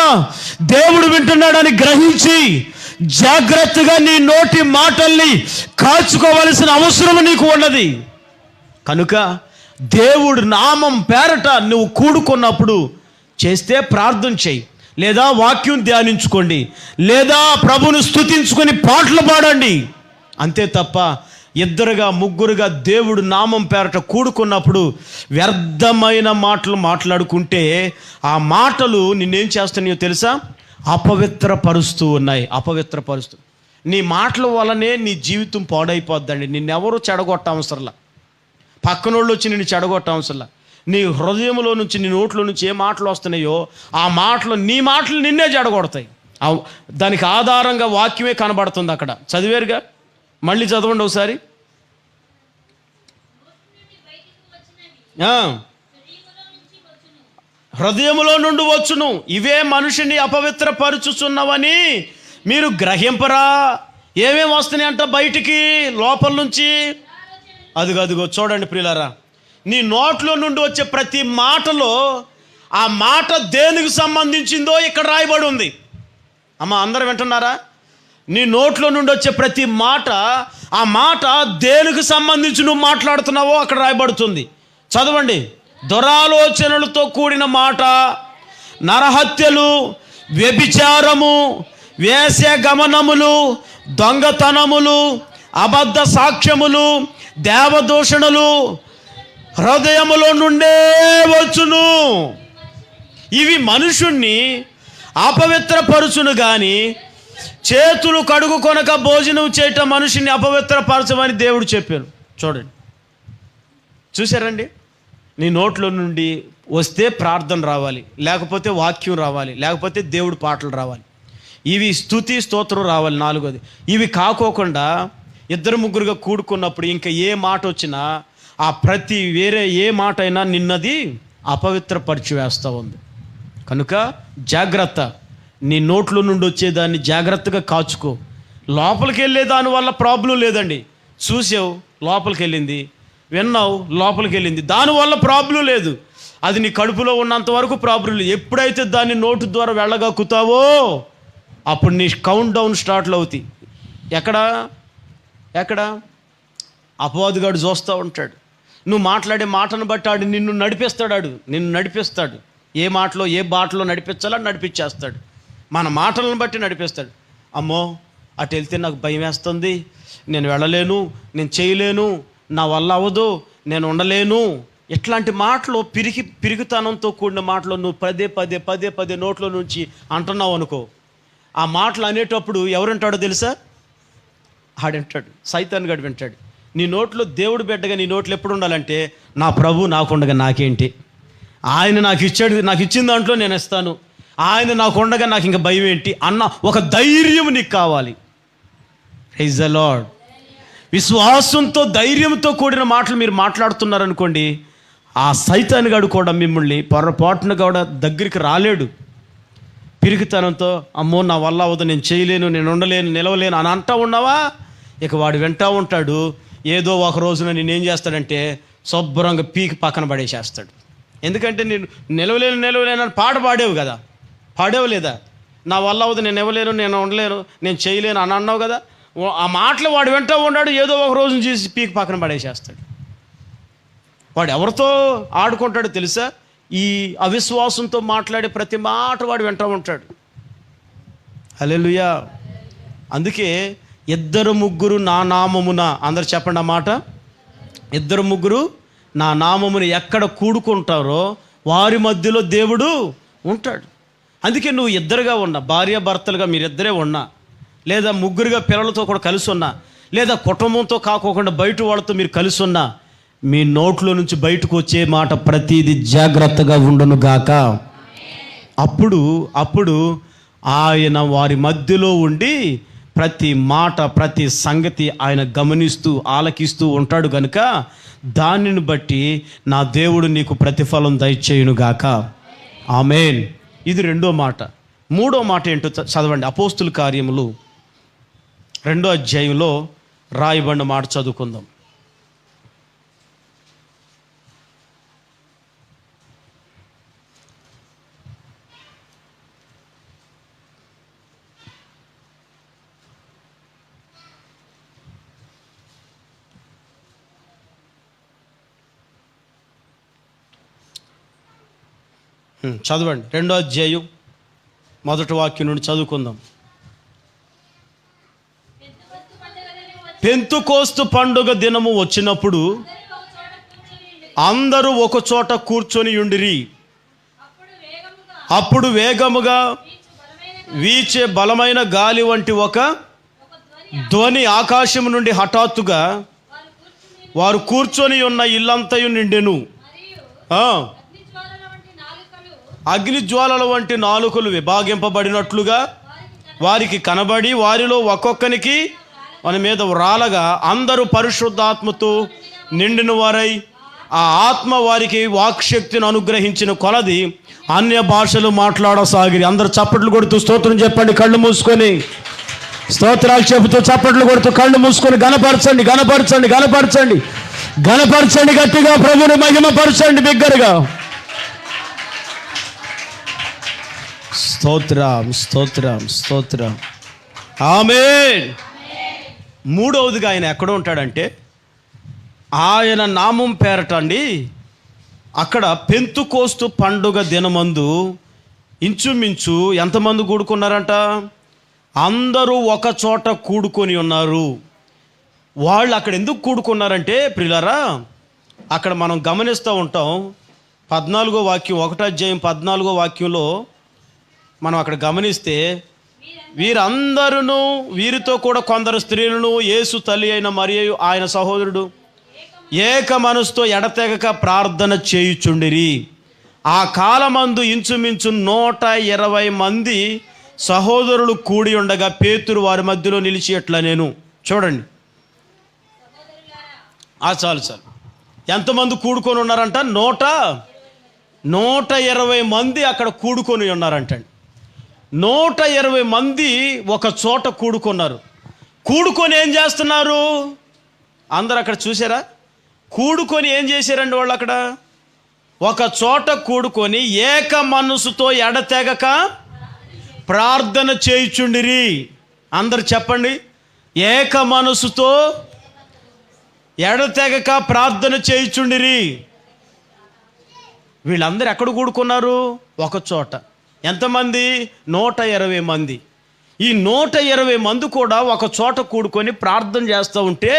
దేవుడు వింటున్నాడని గ్రహించి జాగ్రత్తగా నీ నోటి మాటల్ని కాచుకోవలసిన అవసరం నీకు ఉన్నది. కనుక దేవుడు నామం పేరట నువ్వు కూడుకున్నప్పుడు చేస్తే ప్రార్థన చేయి, లేదా వాక్యం ధ్యానించుకోండి, లేదా ప్రభును స్తుతించుకొని పాటలు పాడండి. అంతే తప్ప ఇద్దరుగా ముగ్గురుగా దేవుడు నామం పేరట కూడుకున్నప్పుడు వ్యర్థమైన మాటలు మాట్లాడుకుంటే ఆ మాటలు నిన్నేం చేస్తున్నాయో తెలుసా? అపవిత్రపరుస్తూ ఉన్నాయి. నీ మాటల వల్లనే నీ జీవితం పాడైపోద్దండి. నిన్నెవరూ చెడగొట్ట అవసరంలా, పక్కనోళ్ళు వచ్చి నిన్ను చెడగొట్ట అవసరంలా. నీ హృదయంలో నుంచి, నీ నోట్లో నుంచి ఏ మాటలు వస్తున్నాయో ఆ మాటలు, నీ మాటలు నిన్నే చెడగొడతాయి. దానికి ఆధారంగా వాక్యమే కనబడుతుంది అక్కడ. చదివేరుగా, మళ్ళీ చదవండి ఒకసారి. హృదయములో నుండి వచ్చును, ఇవే మనిషిని అపవిత్రపరుచుచున్నవని మీరు గ్రహింపరా? ఏమేమి వస్తున్నాయి అంట బయటికి, లోపల నుంచి? అదిగో చూడండి ప్రియులారా, నీ నోట్లో నుండి వచ్చే ప్రతి మాటలో ఆ మాట దేనికి సంబంధించిందో ఇక్కడ రాయబడి ఉంది. అమ్మ, అందరూ వింటున్నారా? నీ నోట్లో నుండి వచ్చే ప్రతి మాట, ఆ మాట దేనికి సంబంధించి నువ్వు మాట్లాడుతున్నావో అక్కడ రాయబడుతుంది. చదవండి. దురాలోచనలతో కూడిన మాట, నరహత్యలు, వ్యభిచారము, వేశ్యగమనములు, దొంగతనములు, అబద్ధ సాక్ష్యములు, దేవదూషణలు హృదయములో నుండే వచ్చును. ఇవి మనుషుణ్ణి అపవిత్రపరుచును గాని చేతులు కడుగు కొనక భోజనం చేయటం మనిషిని అపవిత్రపరచమని దేవుడు చెప్పారు. చూడండి, చూసారండి? నీ నోట్లో నుండి వస్తే ప్రార్థన రావాలి, లేకపోతే వాక్యం రావాలి, లేకపోతే దేవుడు పాటలు రావాలి, ఇవి స్తుతి స్తోత్రం రావాలి. 4వది, ఇవి కాకోకుండా ఇద్దరు ముగ్గురుగా కూడుకున్నప్పుడు ఇంకా ఏ మాట వచ్చినా ఆ ప్రతి వేరే ఏ మాట అయినా నిన్నది అపవిత్రపరిచి వేస్తూ ఉంది. కనుక జాగ్రత్త, నీ నోట్లో నుండి వచ్చేదాన్ని జాగ్రత్తగా కాచుకో. లోపలికి వెళ్ళే దానివల్ల ప్రాబ్లం లేదండి. చూసావు, లోపలికి వెళ్ళింది, విన్నావు, లోపలికి వెళ్ళింది, దానివల్ల ప్రాబ్లం లేదు. అది నీ కడుపులో ఉన్నంత వరకు ప్రాబ్లం లేదు. ఎప్పుడైతే దాన్ని నోటు ద్వారా వెళ్ళగక్కుతావో అప్పుడు నీ కౌంట్ డౌన్ స్టార్ట్లు అవుతాయి. ఎక్కడ అపవాదిగాడు చూస్తూ ఉంటాడు. నువ్వు మాట్లాడే మాటను బట్టి ఆడు నిన్ను నడిపిస్తాడు. ఏ మాటలో ఏ బాటలో నడిపించాలో నడిపించేస్తాడు. మన మాటలను బట్టి నడిపిస్తాడు. అమ్మో, అటు వెళ్తే నాకు భయం వేస్తుంది, నేను వెళ్ళలేను, నేను చేయలేను, నా వల్ల అవ్వదు, నేను ఉండలేను, ఇట్లాంటి మాటలు పిరిగితనంతో కూడిన మాటలు నువ్వు పదే నోట్లో నుంచి అంటున్నావు అనుకో. ఆ మాటలు అనేటప్పుడు ఎవరంటాడో తెలుసా? ఆడంటాడు, సైతాన్ గడు వింటాడు. నీ నోట్లో దేవుడు బిడ్డగా నీ నోట్లో ఎప్పుడు ఉండాలంటే, నా ప్రభు నాకుండగా నాకేంటి, ఆయన నాకు ఇచ్చిన దాంట్లో నేను ఇస్తాను, ఆయన నాకు ఉండగా నాకు ఇంకా భయం ఏంటి అన్న ఒక ధైర్యం నీకు కావాలి. Praise the Lord. విశ్వాసంతో ధైర్యంతో కూడిన మాటలు మీరు మాట్లాడుతున్నారనుకోండి, ఆ సైతాన్ గాడు కూడా మిమ్మల్ని పొరపాటున కూడా దగ్గరికి రాలేడు. పిరికితనంతో అమ్మో నా వల్ల అవ్వదు, నేను చేయలేను, నేను ఉండలేను, నిలవలేను అని అంటా ఉన్నావా, ఇక వాడు వింటా ఉంటాడు. ఏదో ఒక రోజున నేనేం చేస్తాడంటే శుభ్రంగా పీకి పక్కన పడేసేస్తాడు. ఎందుకంటే నేను నిలవలేను అని పాట పాడేవు కదా, పాడేవు లేదా, నా వల్ల అవ్వదు, నేను ఇవ్వలేను, నేను ఉండలేను, నేను చేయలేను అని అన్నావు కదా. ఆ మాటలు వాడు వింటూ ఉన్నాడు, ఏదో ఒక రోజున చూసి పీకి పక్కన పడేసేస్తాడు. వాడు ఎవరితో ఆడుకుంటాడో తెలుసా? ఈ అవిశ్వాసంతో మాట్లాడే ప్రతి మాట వాడు వింటూ ఉంటాడు. హల్లెలూయా. అందుకే 2-3 నా నామమున, అందరు చెప్పండి ఆ మాట, 2-3 నా నామమున ఎక్కడ కూడుకుంటారో వారి మధ్యలో దేవుడు ఉంటాడు. అందుకే నువ్వు ఇద్దరుగా ఉన్నా, భార్య భర్తలుగా మీరిద్దరే ఉన్నా, లేదా ముగ్గురుగా పిల్లలతో కూడా కలిసి ఉన్నా, లేదా కుటుంబంతో కాకోకుండా బయట వాళ్ళతో మీరు కలిసి ఉన్నా, మీ నోట్లో నుంచి బయటకు వచ్చే మాట ప్రతిదీ జాగ్రత్తగా ఉండును గాక. అప్పుడు ఆయన వారి మధ్యలో ఉండి ప్రతి మాట ప్రతి సంగతి ఆయన గమనిస్తూ ఆలకిస్తూ ఉంటాడు కనుక దానిని బట్టి నా దేవుడు నీకు ప్రతిఫలం దయచేయును గాక. ఆమేన్. ఇది 2వ మాట. 3వ మాట ఏంటో చదవండి. అపోస్తుల కార్యములు 2వ అధ్యాయంలో రాయబడిన మాట చదువుకుందాం. చదవండి. 2వ అధ్యాయం 1వ వాక్యం నుండి చదువుకుందాం. పెంతుకోస్తు పండుగ దినము వచ్చినప్పుడు అందరూ ఒక చోట కూర్చొని ఉండిరి. అప్పుడు వేగముగా వీచే బలమైన గాలి వంటి ఒక ధ్వని ఆకాశం నుండి హఠాత్తుగా వారు కూర్చొని ఉన్న ఇల్లంతయు నిండెను. అగ్నిజ్వాలల వంటి నాలుకలు విభాగింపబడినట్లుగా వారికి కనబడి వారిలో ఒక్కొక్కనికి మన మీద రాలగా అందరూ పరిశుద్ధాత్మతో నిండిన వారై ఆ ఆత్మ వారికి వాక్శక్తిని అనుగ్రహించిన కొలది అన్య భాషలు మాట్లాడసాగిరి. అందరూ చప్పట్లు కొడుతూ స్తోత్రం చెప్పండి, కళ్ళు మూసుకొని స్తోత్రాలు చెబుతూ చప్పట్లు కొడుతూ కళ్ళు మూసుకొని గణపరచండి, గణపరచండి, గణపరచండి, గణపరచండి, గట్టిగా ప్రభువుని మహిమపరచండి బిగ్గరగా. స్తోత్రం, స్తోత్రం, స్తోత్రం. ఆమేన్. 3వదిగా ఆయన ఎక్కడ ఉంటాడంటే ఆయన నామం పేరటండి అక్కడ పెంతుకోస్తు పండుగ దినమందు ఇంచుమించు ఎంతమంది కూడుకున్నారంట? అందరూ ఒక చోట కూడుకొని ఉన్నారు. వాళ్ళు అక్కడ ఎందుకు కూడుకున్నారంటే ప్రియులారా, అక్కడ మనం గమనిస్తూ ఉంటాం. 14వ వాక్యం, 1వ అధ్యాయం 14వ వాక్యంలో మనం అక్కడ గమనిస్తే వీరందరూ, వీరితో కూడా కొందరు స్త్రీలను, యేసు తల్లి అయిన మరియు ఆయన సహోదరుడు ఏక మనసుతో ఎడతెగక ప్రార్థన చేయుచుండిరి. ఆ కాలమందు ఇంచుమించు 120 మంది సహోదరులు కూడి ఉండగా పేతురు వారి మధ్యలో నిలిచి ఎట్లా నేను చూడండి. చాలు ఎంతమంది కూడుకొని ఉన్నారంట? 120 మంది అక్కడ కూడుకొని ఉన్నారంటండి. 120 మంది ఒక చోట కూడుకున్నారు. కూడుకొని ఏం చేస్తున్నారు? అందరు అక్కడ చూసారా? కూడుకొని ఏం చేశారండి వాళ్ళు? అక్కడ ఒక చోట కూడుకొని ఏక మనసుతో ఎడతెగక ప్రార్థన చేయుచుండిరి. అందరు చెప్పండి, ఏక మనసుతో ఎడతెగక ప్రార్థన చేయుచుండిరి. వీళ్ళందరూ ఎక్కడ కూడుకున్నారు? ఒక చోట. ఎంతమంది? 120 మంది. ఈ 120 మంది కూడా ఒక చోట కూడుకొని ప్రార్థన చేస్తూ ఉంటే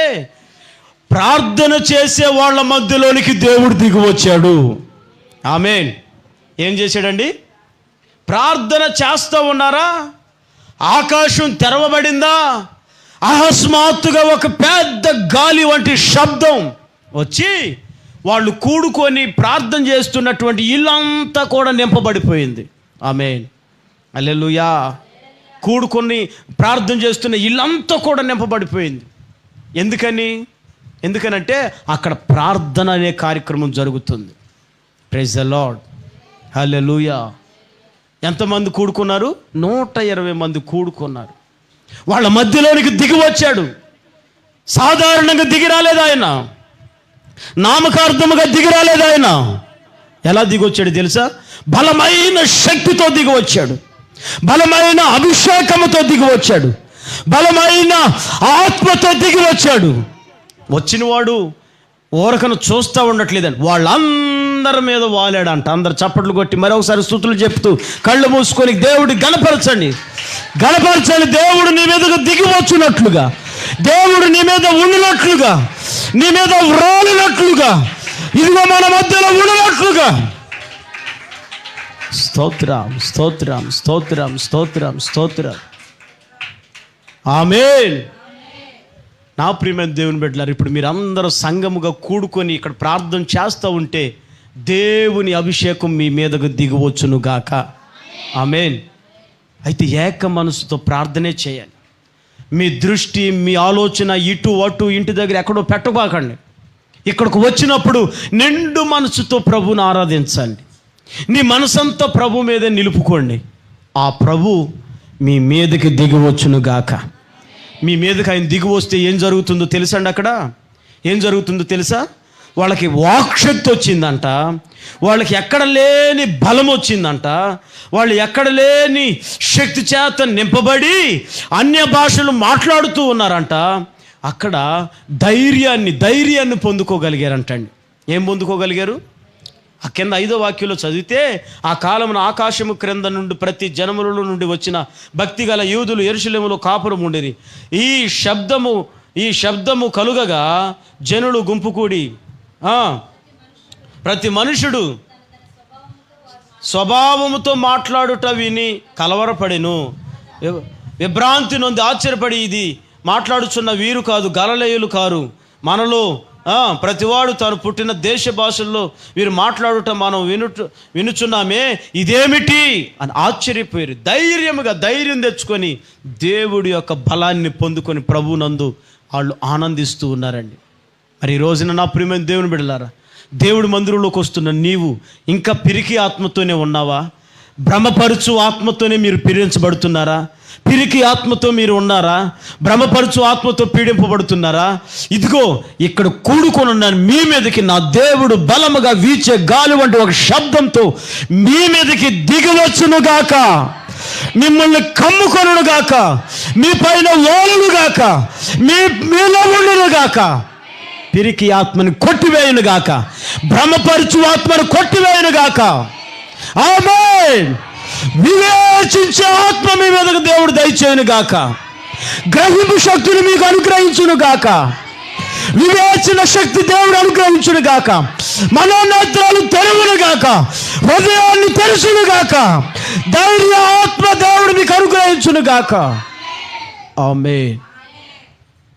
ప్రార్థన చేసే వాళ్ళ మధ్యలోనికి దేవుడు దిగి వచ్చాడు. ఆమేన్. ఏం చేశాడండి? ప్రార్థన చేస్తూ ఉన్నారా? ఆకాశం తెరవబడిందా? అకస్మాత్తుగా ఒక పెద్ద గాలి వంటి శబ్దం వచ్చి వాళ్ళు కూడుకొని ప్రార్థన చేస్తున్నటువంటి ఇల్లంతా కూడా నింపబడిపోయింది. ఆమేన్. హల్లెలూయా. కూడుకొని ప్రార్థన చేస్తున్న ఇల్లంతా కూడా నింపబడిపోయింది. ఎందుకనంటే అక్కడ ప్రార్థన అనే కార్యక్రమం జరుగుతుంది. Praise the lord. హల్లెలూయా. ఎంతమంది కూడుకున్నారు? 120 మంది కూడుకున్నారు. వాళ్ళ మధ్యలోనికి దిగి వచ్చాడు. సాధారణంగా దిగి రాలేదు ఆయన, నామకార్థముగా దిగి రాలేదు ఆయన. ఎలా దిగి వచ్చాడు తెలుసా? బలమైన శక్తితో దిగి వచ్చాడు, బలమైన అభిషేకముతో దిగి వచ్చాడు, బలమైన ఆత్మతో దిగి వచ్చాడు. వచ్చినవాడు ఓరకను చూస్తూ ఉండట్లేదండి, వాళ్ళందరి మీద వాలాడంట. అందరు చప్పట్లు కొట్టి మరొకసారి స్తుతులు చెప్తూ కళ్ళు మూసుకొని దేవుడి గణపరచండి, గణపరచండి. దేవుడు నీ మీదకు దిగి వచ్చినట్లుగా, దేవుడు నీ మీద ఉండినట్లుగా, నీ మీద వ్రాలినట్లుగా, ఇదిగో మన మధ్యలో ఉండినట్లుగా. స్తోత్రం, స్తోత్రం, స్తోత్రం, స్తోత్రం, స్తోత్రం. ఆమేన్. నా ప్రియమైన దేవుని బిడ్డలారా, ఇప్పుడు మీరు అందరూ సంఘముగా కూడుకొని ఇక్కడ ప్రార్థన చేస్తూ ఉంటే దేవుని అభిషేకం మీ మీదకు దిగవచ్చును గాక. ఆమేన్. అయితే ఏక మనసుతో ప్రార్థనే చేయాలి. మీ దృష్టి, మీ ఆలోచన ఇటు అటు ఇంటి దగ్గర ఎక్కడో పెట్టబాకండి. ఇక్కడికి వచ్చినప్పుడు నిండు మనసుతో ప్రభువుని ఆరాధించండి. నీ మనసంతా ప్రభు మీదే నిలుపుకోండి. ఆ ప్రభు మీ మీదకి దిగివచ్చును గాక. మీ మీదకి ఆయన దిగి వస్తే ఏం జరుగుతుందో తెలుసండి? అక్కడ ఏం జరుగుతుందో తెలుసా? వాళ్ళకి వాక్శక్తి వచ్చిందంట, వాళ్ళకి ఎక్కడ లేని బలం వచ్చిందంట, వాళ్ళు ఎక్కడ లేని శక్తి చేత నింపబడి అన్య భాషలు మాట్లాడుతూ ఉన్నారంట. అక్కడ ధైర్యాన్ని పొందుకోగలిగారంటండి. ఏం పొందుకోగలిగారు? ఆ కింద 5వ వాక్యంలో చదివితే, ఆ కాలమున ఆకాశము క్రింద నుండి ప్రతి జనముల నుండి వచ్చిన భక్తిగల యూదులు యెరూషలేములో కాపురం ఉండేది. ఈ శబ్దము కలుగగా జనులు గుంపు కూడి ప్రతి మనుషుడు స్వభావముతో మాట్లాడుట విని కలవరపడెను. విభ్రాంతి నొంది ఆశ్చర్యపడి, ఇది మాట్లాడుచున్న వీరు కాదు, గలిలయులు కారు, మనలో ప్రతివాడు తాను పుట్టిన దేశ భాషల్లో వీరు మాట్లాడుట మనం వినుచున్నామే, ఇదేమిటి అని ఆశ్చర్యపోయారు. ధైర్యం తెచ్చుకొని దేవుడి యొక్క బలాన్ని పొందుకొని ప్రభునందు వాళ్ళు ఆనందిస్తూ ఉన్నారండి. మరి ఈ రోజున నా ప్రియమైన దేవుని బిడ్డలారా, దేవుడి మందిరంలోకి వస్తున్న నీవు ఇంకా పిరికి ఆత్మతోనే ఉన్నావా? భ్రమపరుచు ఆత్మతోనే మీరు పీడించబడుతున్నారా? పిరికి ఆత్మతో మీరు ఉన్నారా? భ్రమపరుచు ఆత్మతో పీడింపబడుతున్నారా? ఇదిగో ఇక్కడ కూడుకొని ఉన్నాను, మీ మీదకి నా దేవుడు బలముగా వీచే గాలి వంటి ఒక శబ్దంతో మీ మీదకి దిగవచ్చునుగాక, మిమ్మల్ని కమ్ముకొనుగాక, మీ పైన ఓలుగాక, మీలో ఉండునుగాక, పిరికి ఆత్మని కొట్టివేయునుగాక, భ్రమపరుచు ఆత్మను కొట్టివేయునుగాక. ఆమేన్. వివేచించే ఆత్మ మీ మీదకు దేవుడు దయచేయును గాక. గ్రహింపు శక్తిని మీకు అనుగ్రహించును గాక. వివేచన శక్తి దేవుడు అనుగ్రహించును గాక. మనోనేత్రాలు తెరువును గాక, హృదయాన్ని తెరుచును గాక, ధైర్య ఆత్మ దేవుడు మీకు అనుగ్రహించును గాక. ఆమేన్.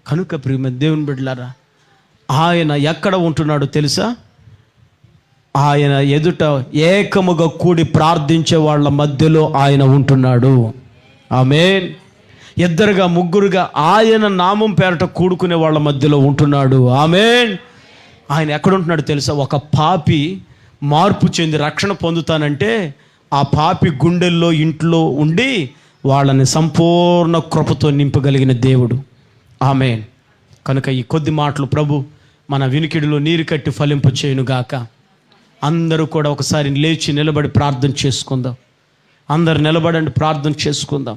కనుక ప్రియమైన దేవుని బిడ్డలారా, ఆయన ఎక్కడ ఉంటున్నాడో తెలుసా? ఆయన ఎదుట ఏకముగా కూడి ప్రార్థించే వాళ్ళ మధ్యలో ఆయన ఉంటున్నాడు. ఆమేన్. ఇద్దరుగా ముగ్గురుగా ఆయన నామం పేరట కూడుకునే వాళ్ళ మధ్యలో ఉంటున్నాడు. ఆమేన్. ఆయన ఎక్కడ ఉంటున్నాడు తెలుసా? ఒక పాపి మార్పు చెంది రక్షణ పొందుతానంటే ఆ పాపి గుండెల్లో ఇంట్లో ఉండి వాళ్ళని సంపూర్ణ కృపతో నింపగలిగిన దేవుడు. ఆమేన్. కనుక ఈ కొద్ది మాటలు ప్రభు మన వినికిడిలో నీరు కట్టి ఫలింపు చేయునుగాక. అందరూ కూడా ఒకసారి లేచి నిలబడి ప్రార్థన చేసుకుందాం. అందరు నిలబడండి, ప్రార్థన చేసుకుందాం.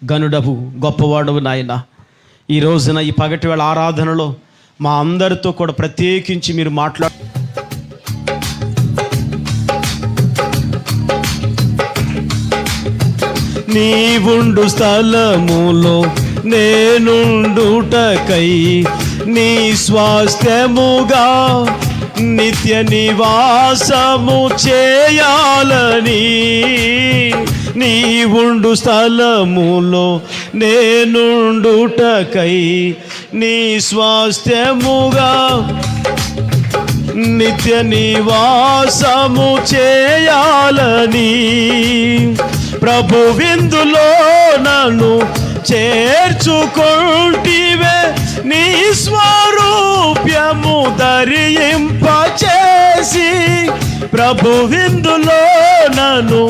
గనుడవు, గొప్పవాడవు నాయన, ఈ రోజున ఈ పగటి వేళ ఆరాధనలో మా అందరితో కూడా ప్రత్యేకించి మీరు నీవుండు స్థలములో నేనుండుటకై నీ స్వాస్థ్యముగా నిత్య నివాసము చేయాలని, నీవుండు స్థలములో నేనుండుటకై నీ స్వాస్థ్యముగా నిత్య నివాసము చేయాలని, ప్రభు విందులో నన్ను చేర్చుకొంటివే, నీ స్వరూప్యము ధరింపచేసి, ప్రభు విందులో నన్ను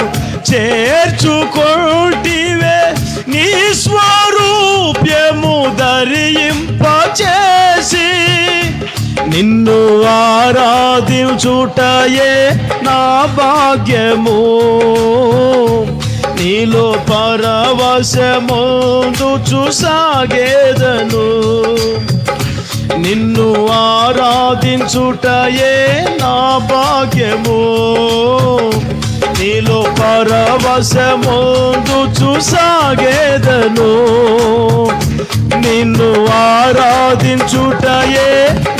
చేర్చుకొంటివే నీ స్వరూప్యము ధరింపచేసి నిన్ను ఆరాధించుటయే నా భాగ్యము నీలో పరవశముందుచు సాగేదను నిన్ను ఆరాధించుటయే నా భాగ్యము నీలో పరవశముందుచు సాగేదను నిన్ను ఆరాధించుటయే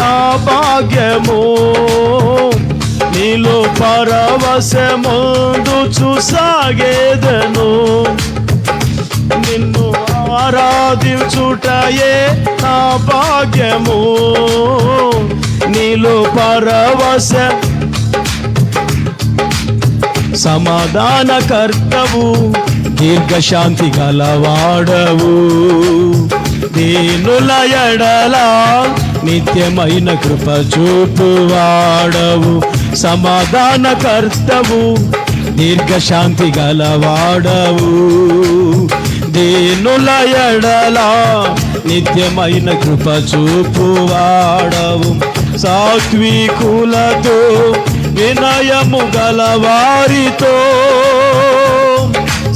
నా భాగ్యము నీలో పరవశముందుచు సాగేదను నిన్ను ఆరాధించుటయే నా భాగ్యము నీలో పరవశ సమాధానకర్తవు దీర్ఘశాంతి గలవాడవు దీనుల ఎడల నిత్యమైన కృప చూపువాడవు సమాధానకర్తవు దీర్ఘశాంతి గలవాడవు దీనుల ఎడల నిత్యమైన కృప చూపువాడవు సాత్వికులతో వినయము గలవారితో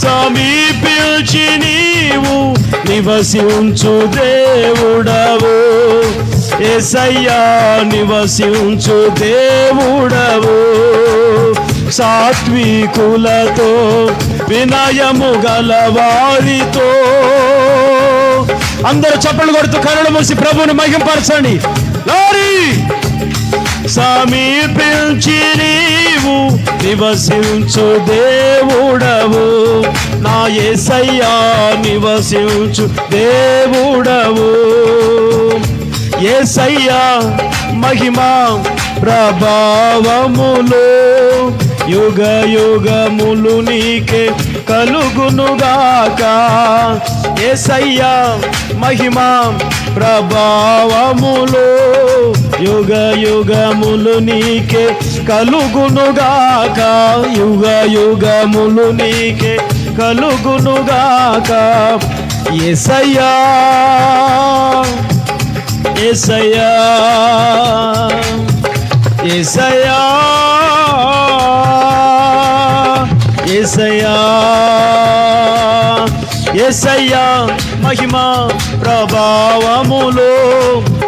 సమీపించి నీవు నివసించు దేవుడవు యేసయ్యా నివసించు దేవుడవు సాత్వికులతో వినయము గలవారితో అందరూ చప్పట్లు కొడుతూ కరుణ మూసి ప్రభువుని మహింపరచండి లారీ సమీపించి నీవు నివసించు దేవుడవు నా యేసయ్యా నివసించు దేవుడవు యేసయ్యా మహిమా ప్రభావములు యుగ యుగములు నీకే కలుగునుగాక యేసయ్యా మహిమా ప్రభావములు యుగ యుగములు నీకే కలుగునుగాక యుగ యుగములు నీకే కలుగునుగాక యేసయ్యా యేసయ్యా యేసయ్యా యేసయ్యా యేసయ్యా మహిమా ప్రభావములో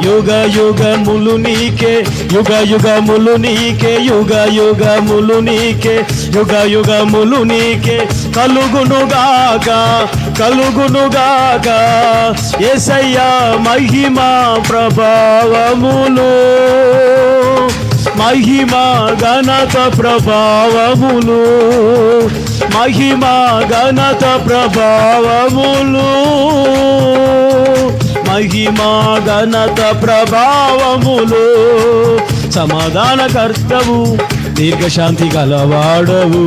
యుగ యుగములు నీకే యుగ యుగములు నీకే యుగ యుగములు నీకే యుగ యుగములు నీకే కలుగునుగాక కలుగునుగాక యేసయ్యా మహిమా ప్రభావములు మహిమా ఘనత ప్రభావములు మహిమా ఘనత ప్రభావములు మహిమా ఘనత ప్రభావములు సమాధానకర్తవు దీర్ఘశాంతి గలవాడవు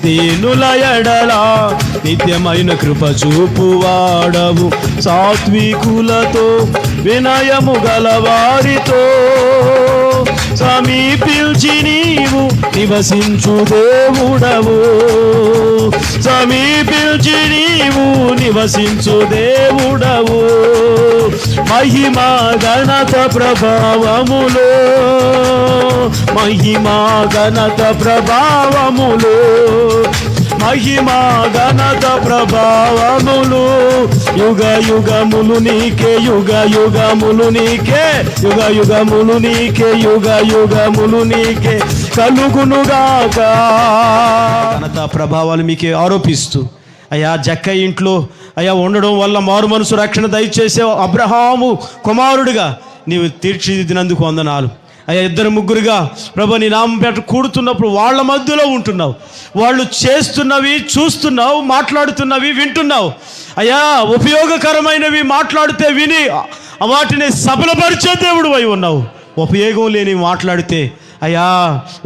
దీనుల ఎడల నిత్యమైన కృప చూపువాడవు సాత్వికులతో వినయము గలవారితో సమీపించి నీవు నివసించు దేవుడవు సమీపించి నీవు నివసించు దేవుడవు మహిమా ఘనత ప్రభావములు మహిమా ఘనత ప్రభావములు మహిమా ఘనత ప్రభావములు యుగ యుగములు నీకే యుగ యుగములు నీకే యుగ యుగములు నీకే యుగ యుగములు నీకే కలుగునుగాక ఘనత ప్రభావాలు మీకే ఆరోపిస్తూ అయ్యా జక్కయ్య ఇంట్లో అయ్యా ఉండడం వల్ల మారు మనసు రక్షణ దయచేసే అబ్రహాము కుమారుడిగా నీవు తీర్చిదిద్దినందుకు వందనాలు అయ్యా ఇద్దరు ముగ్గురుగా ప్రభు నీ నామం పేట కూడుతున్నప్పుడు వాళ్ళ మధ్యలో ఉంటున్నావు వాళ్ళు చేస్తున్నవి చూస్తున్నావు మాట్లాడుతున్నవి వింటున్నావు అయ్యా ఉపయోగకరమైనవి మాట్లాడితే విని వాటిని సఫలపరిచే దేవుడు అయి ఉన్నావు ఉపయోగం లేని మాట్లాడితే అయ్యా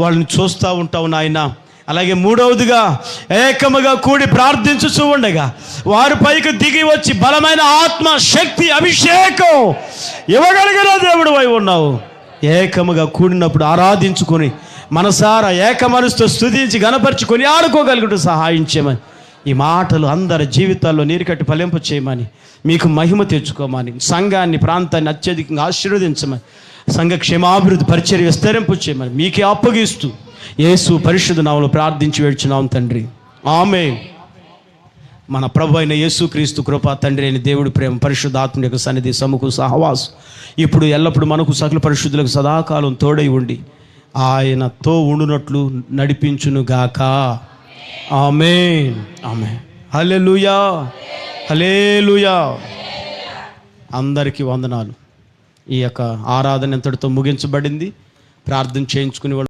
వాళ్ళని చూస్తూ ఉంటావు నాయన అలాగే మూడవదిగా ఏకముగా కూడి ప్రార్థించుచూ ఉండగా వారి పైకి దిగి వచ్చి బలమైన ఆత్మ శక్తి అభిషేకం ఇవ్వగలిగిన దేవుడు అయి ఉన్నావు ఏకముగా కూడినప్పుడు ఆరాధించుకొని మనసారా ఏక మనసుతో స్తుతించి గణపరుచుకొని ఆడుకోగలుగుతూ సహాయం చేయమని, ఈ మాటలు అందరి జీవితాల్లో నీరుకట్టి ఫలింపు చేయమని, మీకు మహిమ తెచ్చుకోమని, సంఘాన్ని ప్రాంతాన్ని అత్యధికంగా ఆశీర్వదించమని, సంఘ క్షేమాభివృద్ధి పరిచర్య విస్తరింపు చేయమని మీకే అప్పగిస్తూ యేసు పరిశుద్ధ నామములో ప్రార్థించి వేడుచున్నాం తండ్రి, ఆమేన్. మన ప్రభు అయిన యేసుక్రీస్తు కృప, తండ్రి అయిన దేవుడి ప్రేమ, పరిశుద్ధాత్మ యొక్క సన్నిధి, సముఖ సహవాసం ఇప్పుడు ఎల్లప్పుడు మనకు సకల పరిశుద్ధులకు సదాకాలం తోడై ఉండి ఆయనతో ఉండునట్లు నడిపించునుగాక. ఆమేన్, ఆమేన్. హల్లెలూయా, హల్లెలూయా. అందరికీ వందనాలు. ఈ యొక్క ఆరాధన ఎంతటితో ముగించబడింది. ప్రార్థన చేయించుకుని